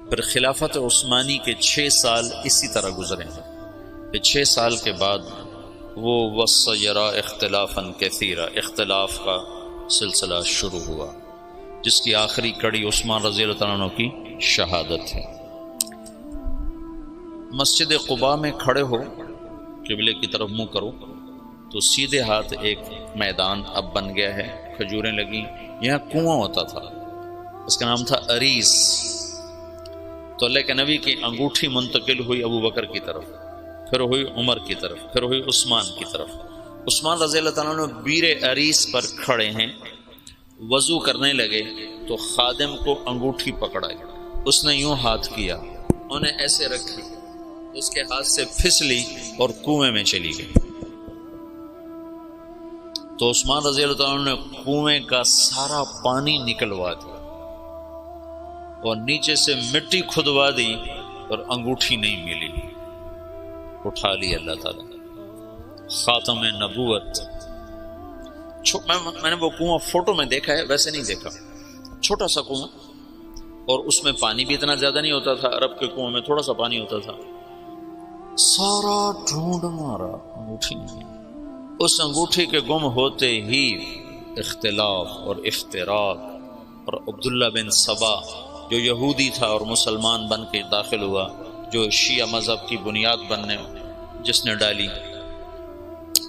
پھر خلافت عثمانی کے 6 سال اسی طرح گزرے ہیں. پھر 6 سال کے بعد وہ وسیرا اختلافاً کثیرا، اختلاف کا سلسلہ شروع ہوا، جس کی آخری کڑی عثمان رضی اللہ تعالیٰ عنہ کی شہادت ہے. مسجد قباء میں کھڑے ہو، قبلے کی طرف منہ کرو تو سیدھے ہاتھ ایک میدان اب بن گیا ہے، کھجوریں لگیں. یہاں کنواں ہوتا تھا، اس کا نام تھا اریس. تو اللہ کے نبی کی انگوٹھی منتقل ہوئی ابو بکر کی طرف، پھر ہوئی عمر کی طرف، پھر ہوئی عثمان کی طرف. عثمان رضی اللہ تعالیٰ عنہ بیر اریس پر کھڑے ہیں، وضو کرنے لگے تو خادم کو انگوٹھی پکڑائی. اس نے یوں ہاتھ کیا، انہیں ایسے رکھی، اس کے ہاتھ سے پھسلی اور کنویں میں چلی گئی. تو عثمان رضی اللہ تعالیٰ عنہ نے کنویں کا سارا پانی نکلوا دیا اور نیچے سے مٹی کھدوا دی اور انگوٹھی نہیں ملی. اٹھا لی اللہ تعالیٰ، خاتم نبوت. میں نے وہ کنواں فوٹو میں دیکھا ہے، ویسے نہیں دیکھا. چھوٹا سا کنواں، اور اس میں پانی بھی اتنا زیادہ نہیں ہوتا تھا. عرب کے کنویں میں تھوڑا سا پانی ہوتا تھا. سارا ڈھونڈ مارا، انگوٹھی نہیں. اس انگوٹھی کے گم ہوتے ہی اختلاف اور افتراق، اور عبداللہ بن سبا جو یہودی تھا اور مسلمان بن کے داخل ہوا، جو شیعہ مذہب کی بنیاد بننے جس نے ڈالی،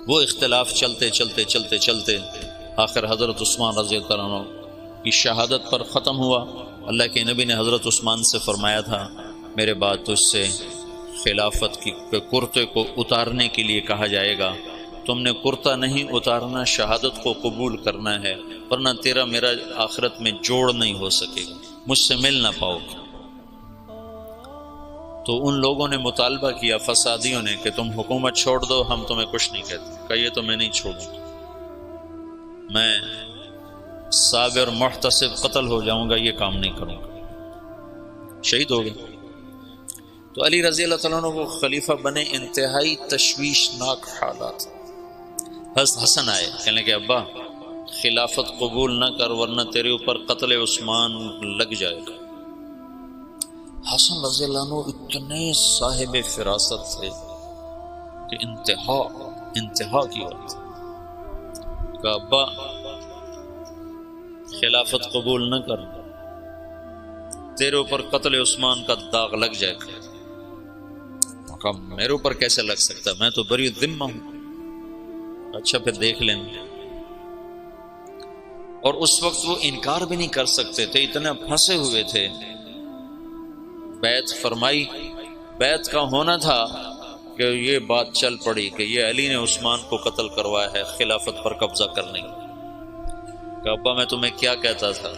وہ اختلاف چلتے چلتے چلتے چلتے آخر حضرت عثمان رضی اللہ عنہ کی شہادت پر ختم ہوا. اللہ کے نبی نے حضرت عثمان سے فرمایا تھا، میرے بعد تجھ سے خلافت کی کرتے کو اتارنے کے لیے کہا جائے گا. تم نے کرتا نہیں اتارنا، شہادت کو قبول کرنا ہے، ورنہ تیرا میرا آخرت میں جوڑ نہیں ہو سکے گا، مجھ سے مل نہ پاؤ گے. تو ان لوگوں نے مطالبہ کیا، فسادیوں نے، کہ تم حکومت چھوڑ دو، ہم تمہیں کچھ نہیں کہتے. کہا یہ تو میں نہیں چھوڑوں، میں صابر محتسب قتل ہو جاؤں گا، یہ کام نہیں کروں گا. شہید ہو گئے. تو علی رضی اللہ تعالیٰ عنہ کو خلیفہ بنے، انتہائی تشویشناک حالات. حسن آئے، کہنے کہ ابا خلافت قبول نہ کر ورنہ تیرے اوپر قتل عثمان لگ جائے گا. حسن رضی اللہ عنہ اتنے صاحب فراست تھے کہ انتہا کی بات. کہ ابا خلافت قبول نہ کر، تیرے اوپر قتل عثمان کا داغ لگ جائے گا. کہا میرے اوپر کیسے لگ سکتا، میں تو بری ذمہ ہوں. اچھا پھر دیکھ لیں. اور اس وقت وہ انکار بھی نہیں کر سکتے تھے، اتنے پھنسے ہوئے تھے. بیعت فرمائی، بیعت کا ہونا تھا کہ یہ بات چل پڑی کہ یہ علی نے عثمان کو قتل کروایا ہے خلافت پر قبضہ کرنے. کہ ابا میں تمہیں کیا کہتا تھا.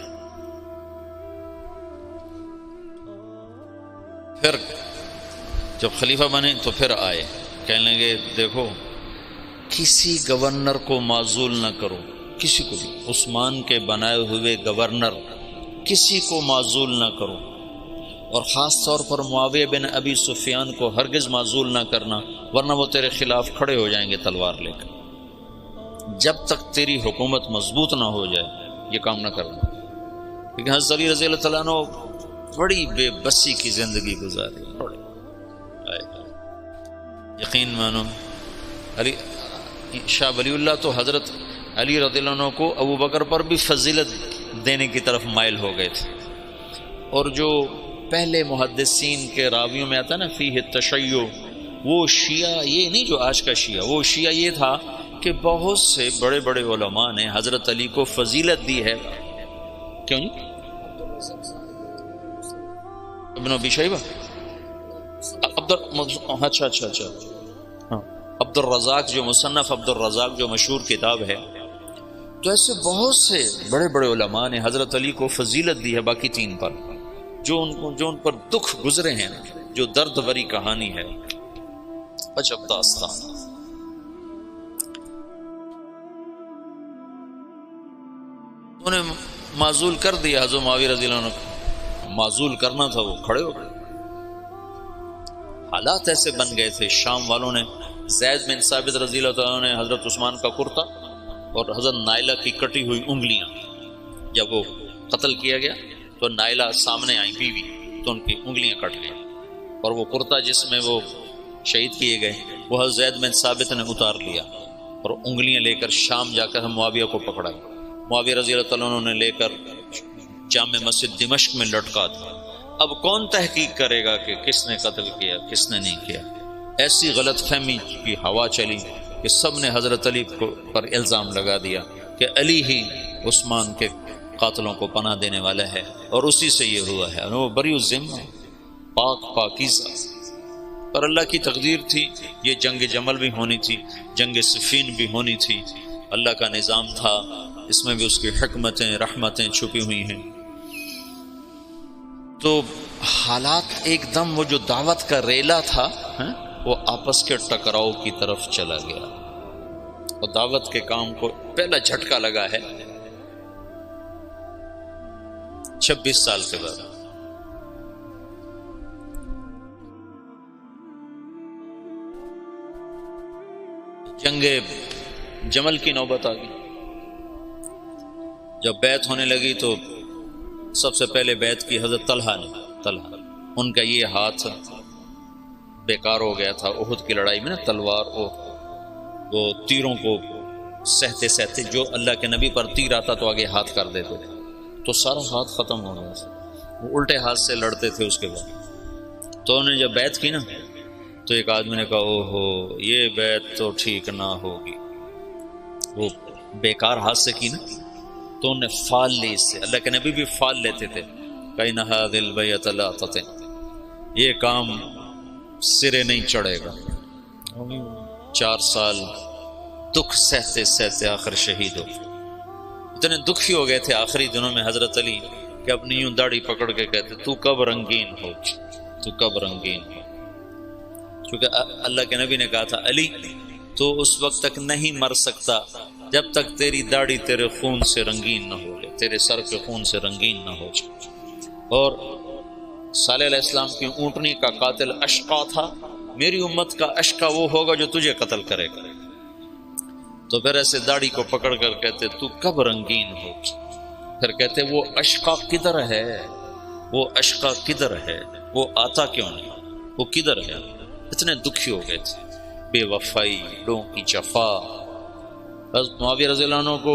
پھر جب خلیفہ بنے تو پھر آئے، کہنے لگے دیکھو کسی گورنر کو معزول نہ کرو، کسی کو بھی، عثمان کے بنائے ہوئے گورنر کسی کو معزول نہ کرو، اور خاص طور پر معاویہ بن ابی سفیان کو ہرگز معزول نہ کرنا، ورنہ وہ تیرے خلاف کھڑے ہو جائیں گے تلوار لے کر. جب تک تیری حکومت مضبوط نہ ہو جائے یہ کام نہ کرنا. کیونکہ حضرت علی رضی اللہ تعالیٰ عنہ بڑی بے بسی کی زندگی گزاری. یقین مانو علی شاہ ولی اللہ تو حضرت علی رضی اللہ عنہ کو ابو بکر پر بھی فضیلت دینے کی طرف مائل ہو گئے تھے. اور جو پہلے محدثین کے راویوں میں آتا ہے نا فیہ تشیع، وہ شیعہ یہ نہیں جو آج کا شیعہ، وہ شیعہ یہ تھا کہ بہت سے بڑے بڑے علماء نے حضرت علی کو فضیلت دی ہے. کیوں نہیں؟ ابن ابی شیبہ، اچھا ہاں، عبد الرزاق جو مصنف عبد الرزاق جو مشہور کتاب ہے. تو ایسے بہت سے بڑے بڑے علماء نے حضرت علی کو فضیلت دی ہے باقی تین پر، جو ان پر دکھ گزرے ہیں، جو درد بری کہانی ہے، عجب داستان. انہیں معزول کر دیا حضرت معاویہ رضی اللہ عنہ کو. معزول کرنا تھا، وہ کھڑے ہو گئے. حالات ایسے بن گئے تھے. شام والوں نے زید بن ثابت رضی اللہ عنہ نے حضرت عثمان کا کرتا اور حضرت نائلہ کی کٹی ہوئی انگلیاں، جب وہ قتل کیا گیا تو نائلہ سامنے آئی بیوی، تو ان کی انگلیاں کٹ گئیں، اور وہ کرتا جس میں وہ شہید کیے گئے وہ حضرت زید بن ثابت نے اتار لیا اور انگلیاں لے کر شام جا کر معاویہ کو پکڑا، معاویہ رضی اللہ تعالیٰ عنہ نے لے کر جامع مسجد دمشق میں لٹکا دیا۔ اب کون تحقیق کرے گا کہ کس نے قتل کیا کس نے نہیں کیا؟ ایسی غلط فہمی کی ہوا چلی کہ سب نے حضرت علی پر الزام لگا دیا کہ علی ہی عثمان کے قاتلوں کو پناہ دینے والا ہے، اور اسی سے یہ ہوا ہے، وہ بری الذمہ پاک پاکیزہ۔ پر اللہ کی تقدیر تھی، یہ جنگ جمل بھی ہونی تھی، جنگ صفین بھی ہونی تھی، اللہ کا نظام تھا، اس میں بھی اس کی حکمتیں رحمتیں چھپی ہوئی ہیں۔ تو حالات ایک دم وہ جو دعوت کا ریلا تھا وہ آپس کے ٹکراؤ کی طرف چلا گیا، اور دعوت کے کام کو پہلا جھٹکا لگا ہے 26 سال کے بعد۔ جنگ جمل کی نوبت آ گئی، جب بیعت ہونے لگی تو سب سے پہلے بیعت کی حضرت طلحہ نے، ان کا یہ ہاتھ بیکار ہو گیا تھا احد کی لڑائی میں نا، تلوار وہ تیروں کو سہتے سہتے جو اللہ کے نبی پر تیر آتا تو آگے ہاتھ کر دیتے تھے، تو سارا ہاتھ ختم ہو گیا، وہ الٹے ہاتھ سے لڑتے تھے۔ اس کے بعد تو انہوں نے جب بیعت کی نا تو ایک آدمی نے کہا اوہو یہ بیعت تو ٹھیک نہ ہوگی، وہ بیکار ہاتھ سے کی نا، تو انہوں نے فال لی اس سے، اللہ کے نبی بھی فال لیتے تھے، کہیں نہ دل بیعت لا تطع، یہ کام سرے نہیں چڑھے گا۔ 4 سال دکھ سہتے سہتے آخر شہید ہو، اتنے دکھی ہو گئے تھے آخری دنوں میں حضرت علی کہ اپنی یوں داڑھی پکڑ کے کہتے تو کب رنگین ہو، تو کب رنگین ہو، کیونکہ اللہ کے نبی نے کہا تھا علی تو اس وقت تک نہیں مر سکتا جب تک تیری داڑھی تیرے خون سے رنگین نہ ہو جائے، تیرے سر کے خون سے رنگین نہ ہو جائے۔ اور صالح علیہ السلام کی اونٹنی کا قاتل اشقا تھا، میری امت کا اشقا وہ ہوگا جو تجھے قتل کرے گا۔ تو پھر ایسے داڑھی کو پکڑ کر کہتے تو کب رنگین ہو، پھر کہتے وہ اشقا کدھر ہے، وہ اشقا کدھر ہے، وہ آتا کیوں نہیں، وہ کدھر ہے؟ اتنے دکھی ہو گئے تھے، بے وفائی، لوگوں کی جفا۔ حضرت معاویہ رضی اللہ عنہ کو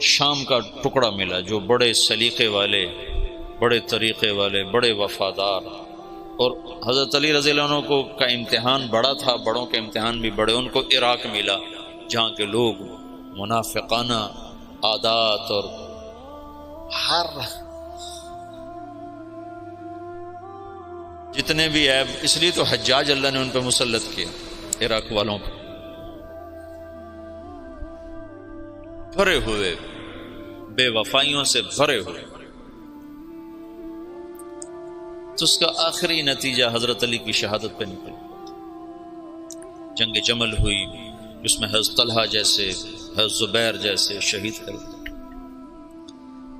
شام کا ٹکڑا ملا جو بڑے سلیقے والے، بڑے طریقے والے، بڑے وفادار، اور حضرت علی رضی اللہ عنہ کو کا امتحان بڑا تھا، بڑوں کے امتحان بھی بڑے، ان کو عراق ملا جہاں کے لوگ منافقانہ عادات اور ہر جتنے بھی عیب، اس لیے تو حجاج اللہ نے ان پہ مسلط کیا، عراق والوں پہ بھرے ہوئے، بے وفائیوں سے بھرے ہوئے۔ تو اس کا آخری نتیجہ حضرت علی کی شہادت پہ نکلا، جنگ جمل ہوئی جس میں حضرت طلحہ جیسے، حضرت زبیر جیسے شہید کر دیے۔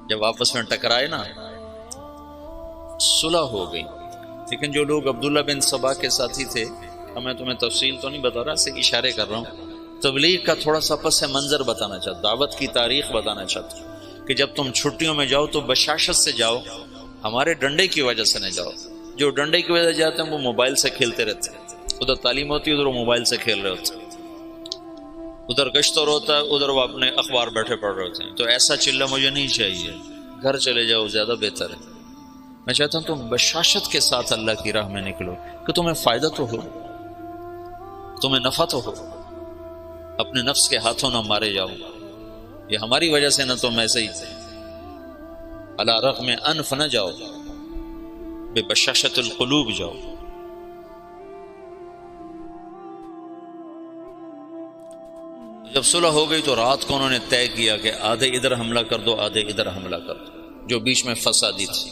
جب آپس میں ٹکرائے نا صلح ہو گئی، لیکن جو لوگ عبداللہ بن سبا کے ساتھی تھے، میں تمہیں تفصیل تو نہیں بتا رہا، صرف اشارے کر رہا ہوں، تبلیغ کا تھوڑا سا پس منظر بتانا چاہتا، دعوت کی تاریخ بتانا چاہتا ہوں کہ جب تم چھٹیوں میں جاؤ تو بشاشت سے جاؤ، ہمارے ڈنڈے کی وجہ سے نہ جاؤ۔ جو ڈنڈے کی وجہ سے جاتے ہیں وہ موبائل سے کھیلتے رہتے ہیں، ادھر تعلیم ہوتی ہے ادھر وہ موبائل سے کھیل رہے ہوتے ہیں، ادھر گشتور ہوتا ہے ادھر وہ اپنے اخبار بیٹھے پڑھ رہے ہوتے ہیں۔ تو ایسا چلہ مجھے نہیں چاہیے، گھر چلے جاؤ زیادہ بہتر ہے۔ میں چاہتا ہوں تم بشاشت کے ساتھ اللہ کی راہ میں نکلو کہ تمہیں فائدہ تو ہو، تمہیں نفع تو ہو، اپنے نفس کے ہاتھوں نہ مارے جاؤ، یہ ہماری وجہ سے نہ تم ایسے ہی علی رغم انف نہ جاؤ، بے بشاشت القلوب جاؤ۔ جب صلح ہو گئی تو رات کو انہوں نے طے کیا کہ آدھے ادھر حملہ کر دو، آدھے ادھر حملہ کر دو، جو بیچ میں فسادی تھی۔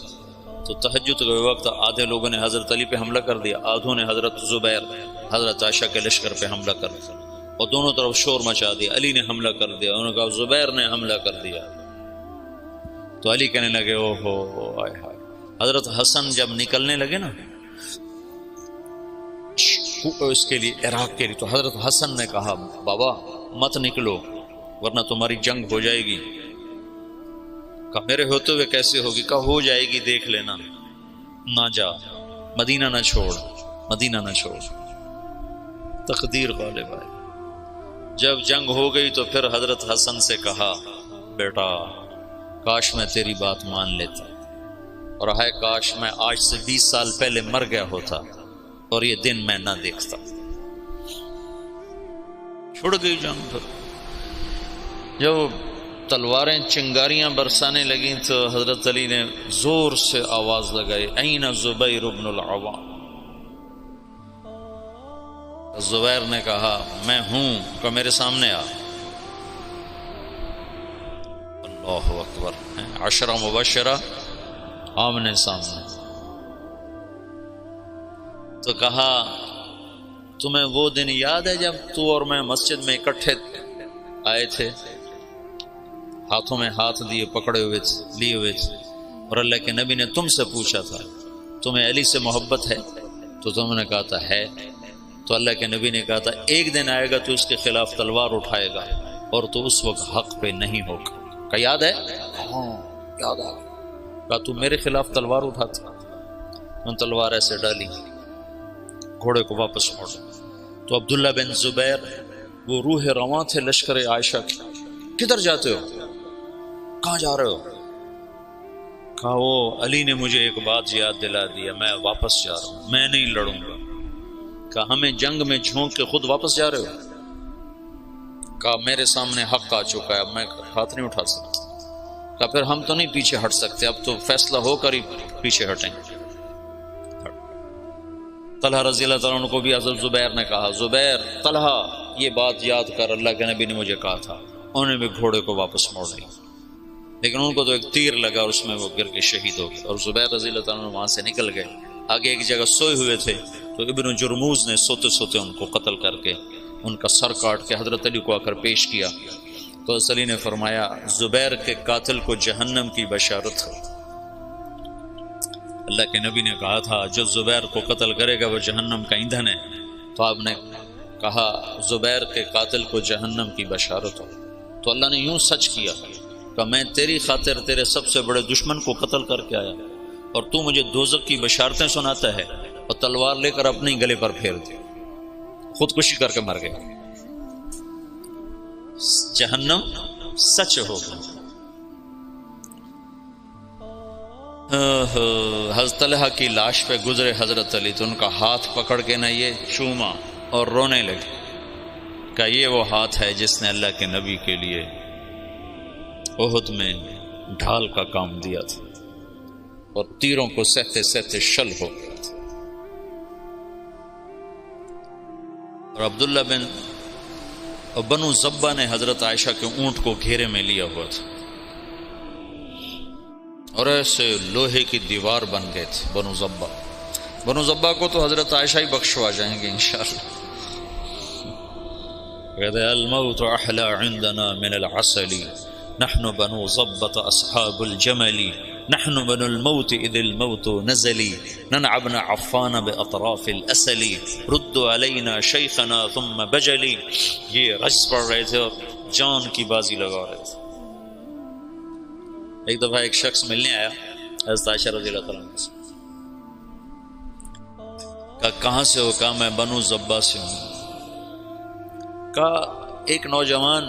تو تہجد کے وقت آدھے لوگوں نے حضرت علی پہ حملہ کر دیا، آدھوں نے حضرت زبیر، حضرت عائشہ کے لشکر پہ حملہ کر دیا، اور دونوں طرف شور مچا دیا۔ علی نے حملہ کر دیا، انہوں نے کہا زبیر نے حملہ کر دیا، تو علی کہنے لگے او ہو آئے ہائے۔ حضرت حسن جب نکلنے لگے نا اس کے لیے، عراق کے لیے، تو حضرت حسن نے کہا بابا مت نکلو ورنہ تمہاری جنگ ہو جائے گی۔ کہا میرے ہوتے ہوئے کیسے ہوگی؟ کہا ہو جائے گی دیکھ لینا۔ نہ جا، مدینہ نہ چھوڑ، مدینہ نہ چھوڑ۔ تقدیر غالب آئی۔ جب جنگ ہو گئی تو پھر حضرت حسن سے کہا بیٹا کاش میں تیری بات مان لیتا، اور ہائے کاش میں آج سے 20 سال پہلے مر گیا ہوتا اور یہ دن میں نہ دیکھتا۔ چھڑ گئی جنگ۔ پھر جب تلواریں چنگاریاں برسانے لگیں تو حضرت علی نے زور سے آواز لگائی این زبیر بن العوام۔ زبیر نے کہا میں ہوں، کہ میرے سامنے آ۔ اللہ اکبر، عشرہ مبشرہ آمنے سامنے۔ تو کہا تمہیں وہ دن یاد ہے جب تو اور میں مسجد میں اکٹھے آئے تھے، ہاتھوں میں ہاتھ دیے پکڑے ہوئے لیے ہوئے تھے، اور اللہ کے نبی نے تم سے پوچھا تھا تمہیں علی سے محبت ہے؟ تو تم نے کہا تھا ہے۔ تو اللہ کے نبی نے کہا تھا ایک دن آئے گا تو اس کے خلاف تلوار اٹھائے گا اور تو اس وقت حق پہ نہیں ہوگا۔ کہا یاد ہے؟ ہاں یاد آ گیا۔ کہا تو میرے خلاف تلوار اٹھاتا؟ ان تلوار ایسے ڈالی، گھوڑے کو واپس موڑا۔ تو عبداللہ بن زبیر وہ روح رواں تھے لشکر عائشہ کی، کدھر جاتے ہو؟ کہاں جا رہے ہو؟ کہا وہ علی نے مجھے ایک بات یاد دلا دیا، میں واپس جا رہا ہوں، میں نہیں لڑوں گا۔ کہا ہمیں جنگ میں جھونک کے خود واپس جا رہے ہو؟ کہا میرے سامنے حق آ چکا ہے، اب میں ہاتھ نہیں اٹھا سکتا۔ کہا پھر ہم تو نہیں پیچھے ہٹ سکتے، اب تو فیصلہ ہو کر ہی پیچھے ہٹیں گے۔ طلحہ رضی اللہ تعالیٰ عنہ کو بھی حضرت زبیر نے کہا زبیر طلحہ یہ بات یاد کر، اللہ کے نبی نے مجھے کہا تھا۔ انہوں نے بھی گھوڑے کو واپس موڑ لیا، لیکن ان کو تو ایک تیر لگا اور اس میں وہ گر کے شہید ہو گئے، اور زبیر رضی اللہ تعالیٰ عنہ وہاں سے نکل گئے۔ آگے ایک جگہ سوئے ہوئے تھے تو ابن جرموز نے سوتے سوتے ان کو قتل کر کے ان کا سر کاٹ کے حضرت علی کو آ کر پیش کیا۔ تو حضرت علی نے فرمایا زبیر کے قاتل کو جہنم کی بشارت ہو۔ اللہ کے نبی نے کہا تھا جو زبیر کو قتل کرے گا وہ جہنم کا ایندھن ہے، تو آپ نے کہا زبیر کے قاتل کو جہنم کی بشارت ہو۔ تو اللہ نے یوں سچ کیا کہ میں تیری خاطر تیرے سب سے بڑے دشمن کو قتل کر کے آیا اور تو مجھے دوزخ کی بشارتیں سناتا ہے، اور تلوار لے کر اپنے گلے پر پھیر دی، خودکشی کر کے مر گیا۔ جہنم سچ ہوگا۔ حضرت طلحہ کی لاش پہ گزرے حضرت علی تو ان کا ہاتھ پکڑ کے نہ یہ چوما اور رونے لگے کہ یہ وہ ہاتھ ہے جس نے اللہ کے نبی کے لیے احد میں ڈھال کا کام دیا تھا اور تیروں کو سہتے سہتے شل ہو گیا تھا۔ اور عبداللہ بنو زبہ نے حضرت عائشہ کے اونٹ کو گھیرے میں لیا ہوا تھا اور ایسے لوہے کی دیوار بن گئے تھے بنو زبہ کو تو حضرت عائشہ ہی بخشوا جائیں گے انشاءاللہ۔ کہتے ہیں الموت احلی عندنا من العسل نحن بنو ضبۃ اصحاب الجمل نحن بنو الموت اذ الموت نزلی ننعبن عفان باطراف الاسل ردوا علینا شیخنا ثم بجلی۔ یہ رجز پڑھ رہے تھے اور جان کی بازی لگا رہے تھے۔ ایک دفعہ ایک شخص ملنے آیا حضرت عائشہ رضی اللہ تعالیٰ عنہ سے، کہا کہاں سے ہو؟ کہا میں بنو زبہ سے ہوں۔ کہا ایک نوجوان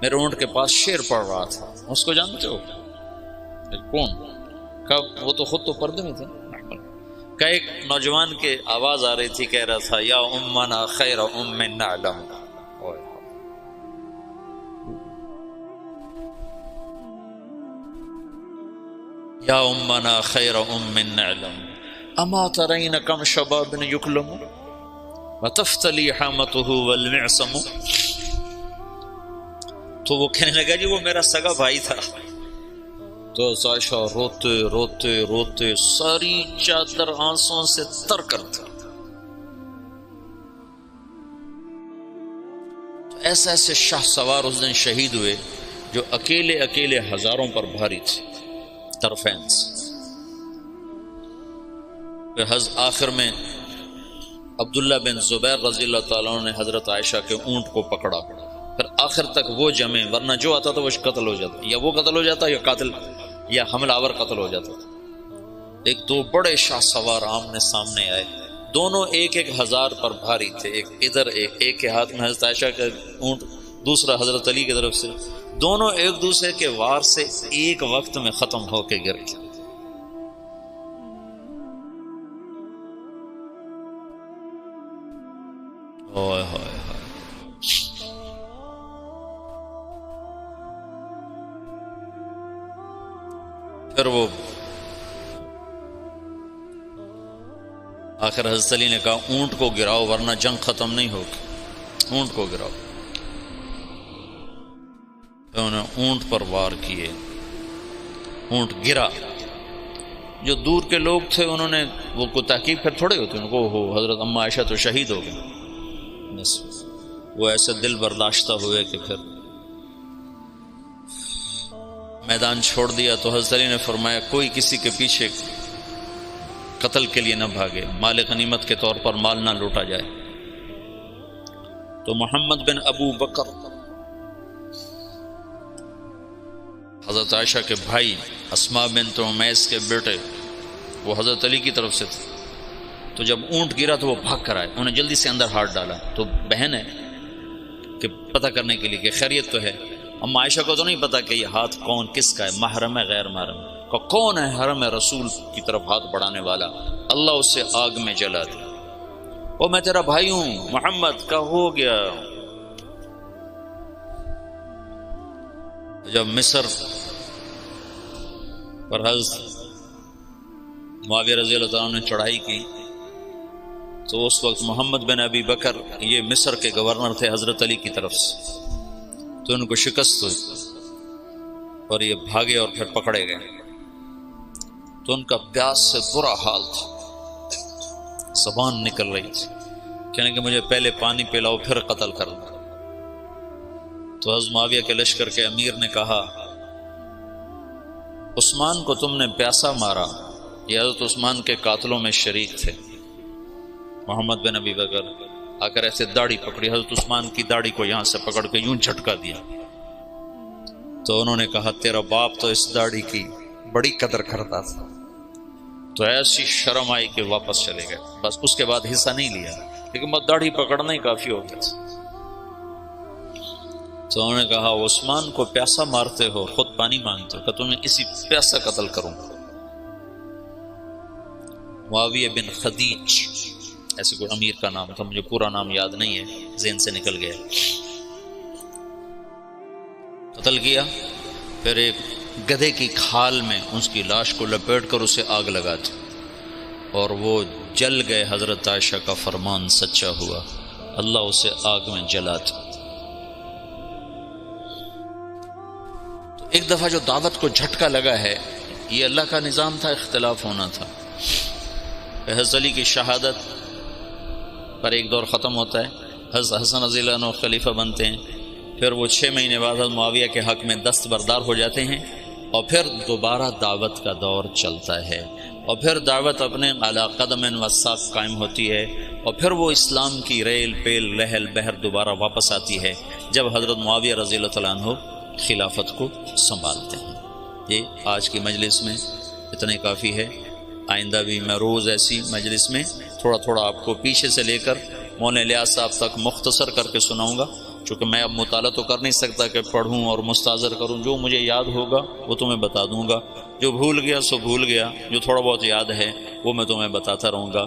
میرے اونٹ کے پاس شعر پڑھ رہا تھا، اس کو جانتے ہو؟ کون؟ کہا وہ تو خود تو پردے میں تھے۔ کہا ایک نوجوان کے آواز آ رہی تھی، کہہ رہا تھا یا امنا خیر ام نعلم، یا امنا خیر ام نعلم اما ترین کم شباب یکلم وتفتلی حامته والمعصم۔ تو وہ کہنے لگا جی وہ میرا سگا بھائی تھا۔ تو عائشہ روتے روتے روتے ساری چادر آنسوں سے تر کر دی۔ ایسے ایسے شاہ سوار اس دن شہید ہوئے جو اکیلے اکیلے ہزاروں پر بھاری تھے، طرفین سے۔ آخر میں عبداللہ بن زبیر رضی اللہ تعالیٰ عنہ نے حضرت عائشہ کے اونٹ کو پکڑا، پھر آخر تک وہ جمے، ورنہ جو آتا تھا وہ قتل ہو جاتا، یا وہ قتل ہو جاتا یا قاتل یا حملہ آور قتل ہو جاتا تھا۔ ایک دو بڑے شاہ سوار آمنے سامنے آئے، دونوں ایک ایک ہزار پر بھاری تھے، ایک ادھر ایک کے ہاتھ میں حضرت عائشہ کا اونٹ، دوسرا حضرت علی کی طرف سے، دونوں ایک دوسرے کے وار سے ایک وقت میں ختم ہو کے گر گئے۔ اوئے ہوئے ہوئے۔ پھر وہ آخر حضرت علی نے کہا اونٹ کو گراؤ ورنہ جنگ ختم نہیں ہوگی، اونٹ کو گراؤ۔ انہوں نے اونٹ پر وار کیے، اونٹ گرا۔ جو دور کے لوگ تھے انہوں نے وہ کو تحقیق پھر تھوڑے ہوتے ان کو، ہو حضرت اما عائشہ تو شہید ہو گئی، بس وہ ایسے دل برداشتہ ہوئے کہ پھر میدان چھوڑ دیا۔ تو حضرت علی نے فرمایا کوئی کسی کے پیچھے قتل کے لیے نہ بھاگے، مال غنیمت کے طور پر مال نہ لوٹا جائے۔ تو محمد بن ابو بکر حضرت عائشہ کے بھائی، اسماء بنت عمیس کے بیٹے، وہ حضرت علی کی طرف سے تھے۔ تو جب اونٹ گرا تو وہ بھاگ کر آئے، انہوں نے جلدی سے اندر ہاتھ ڈالا۔ تو بہن ہے کہ پتہ کرنے کے لیے کہ خیریت تو ہے۔ اما عائشہ کو تو نہیں پتا کہ یہ ہاتھ کون کس کا ہے، محرم ہے غیر محرم ہے، کہ کون ہے حرم رسول کی طرف ہاتھ بڑھانے والا، اللہ اسے آگ میں جلا دے۔ وہ میں تیرا بھائی ہوں محمد کا ہو گیا۔ جب مصر پر حضرت معاویہ رضی اللہ عنہ نے چڑھائی کی تو اس وقت محمد بن ابی بکر یہ مصر کے گورنر تھے حضرت علی کی طرف سے، تو ان کو شکست ہوئی اور یہ بھاگے اور پھر پکڑے گئے۔ تو ان کا پیاس سے برا حال تھا، زبان نکل رہی تھی، کہنے کہ مجھے پہلے پانی پلاؤ پھر قتل کر دو۔ تو حضرت معاویہ کے لشکر کے امیر نے کہا عثمان کو تم نے پیاسا مارا، یہ حضرت عثمان کے قاتلوں میں شریک تھے۔ محمد بن ابی بکر آ کر ایسے داڑھی پکڑی، حضرت عثمان کی داڑھی کو یہاں سے پکڑ کے یوں جھٹکا دیا۔ تو انہوں نے کہا تیرا باپ تو اس داڑھی کی بڑی قدر کرتا تھا۔ تو ایسی شرم آئی کہ واپس چلے گئے، بس اس کے بعد حصہ نہیں لیا، لیکن بس داڑھی پکڑنا ہی کافی ہو گیا تھا۔ تو انہوں نے کہا عثمان کو پیاسا مارتے ہو، خود پانی مانگتے ہو، کہ تمہیں اسی پیاسا قتل کروں۔ معاویہ بن خدیج ایسے کوئی امیر کا نام تھا، مجھے پورا نام یاد نہیں ہے، ذہن سے نکل گیا۔ قتل کیا، پھر ایک گدھے کی کھال میں اس کی لاش کو لپیٹ کر اسے آگ لگا دی، اور وہ جل گئے۔ حضرت عائشہ کا فرمان سچا ہوا، اللہ اسے آگ میں جلا دی۔ تو ایک دفعہ جو دعوت کو جھٹکا لگا ہے، یہ اللہ کا نظام تھا، اختلاف ہونا تھا۔ حضرت علی کی شہادت پر ایک دور ختم ہوتا ہے، حضرت حسن رضی اللہ عنہ خلیفہ بنتے ہیں، پھر وہ 6 مہینے بعد حضرت معاویہ کے حق میں دستبردار ہو جاتے ہیں، اور پھر دوبارہ دعوت کا دور چلتا ہے، اور پھر دعوت اپنے علی قدم و ساق قائم ہوتی ہے، اور پھر وہ اسلام کی ریل پیل لہل بہر دوبارہ واپس آتی ہے جب حضرت معاویہ رضی اللہ تعالیٰ عنہ خلافت کو سنبھالتے ہیں۔ یہ آج کی مجلس میں اتنے کافی ہے، آئندہ بھی میں روز ایسی مجلس میں تھوڑا تھوڑا آپ کو پیچھے سے لے کر مولانا الیاس صاحب تک مختصر کر کے سناؤں گا، چونکہ میں اب مطالعہ تو کر نہیں سکتا کہ پڑھوں اور مستحضر کروں، جو مجھے یاد ہوگا وہ تمہیں بتا دوں گا، جو بھول گیا سو بھول گیا، جو تھوڑا بہت یاد ہے وہ میں تمہیں بتاتا رہوں گا۔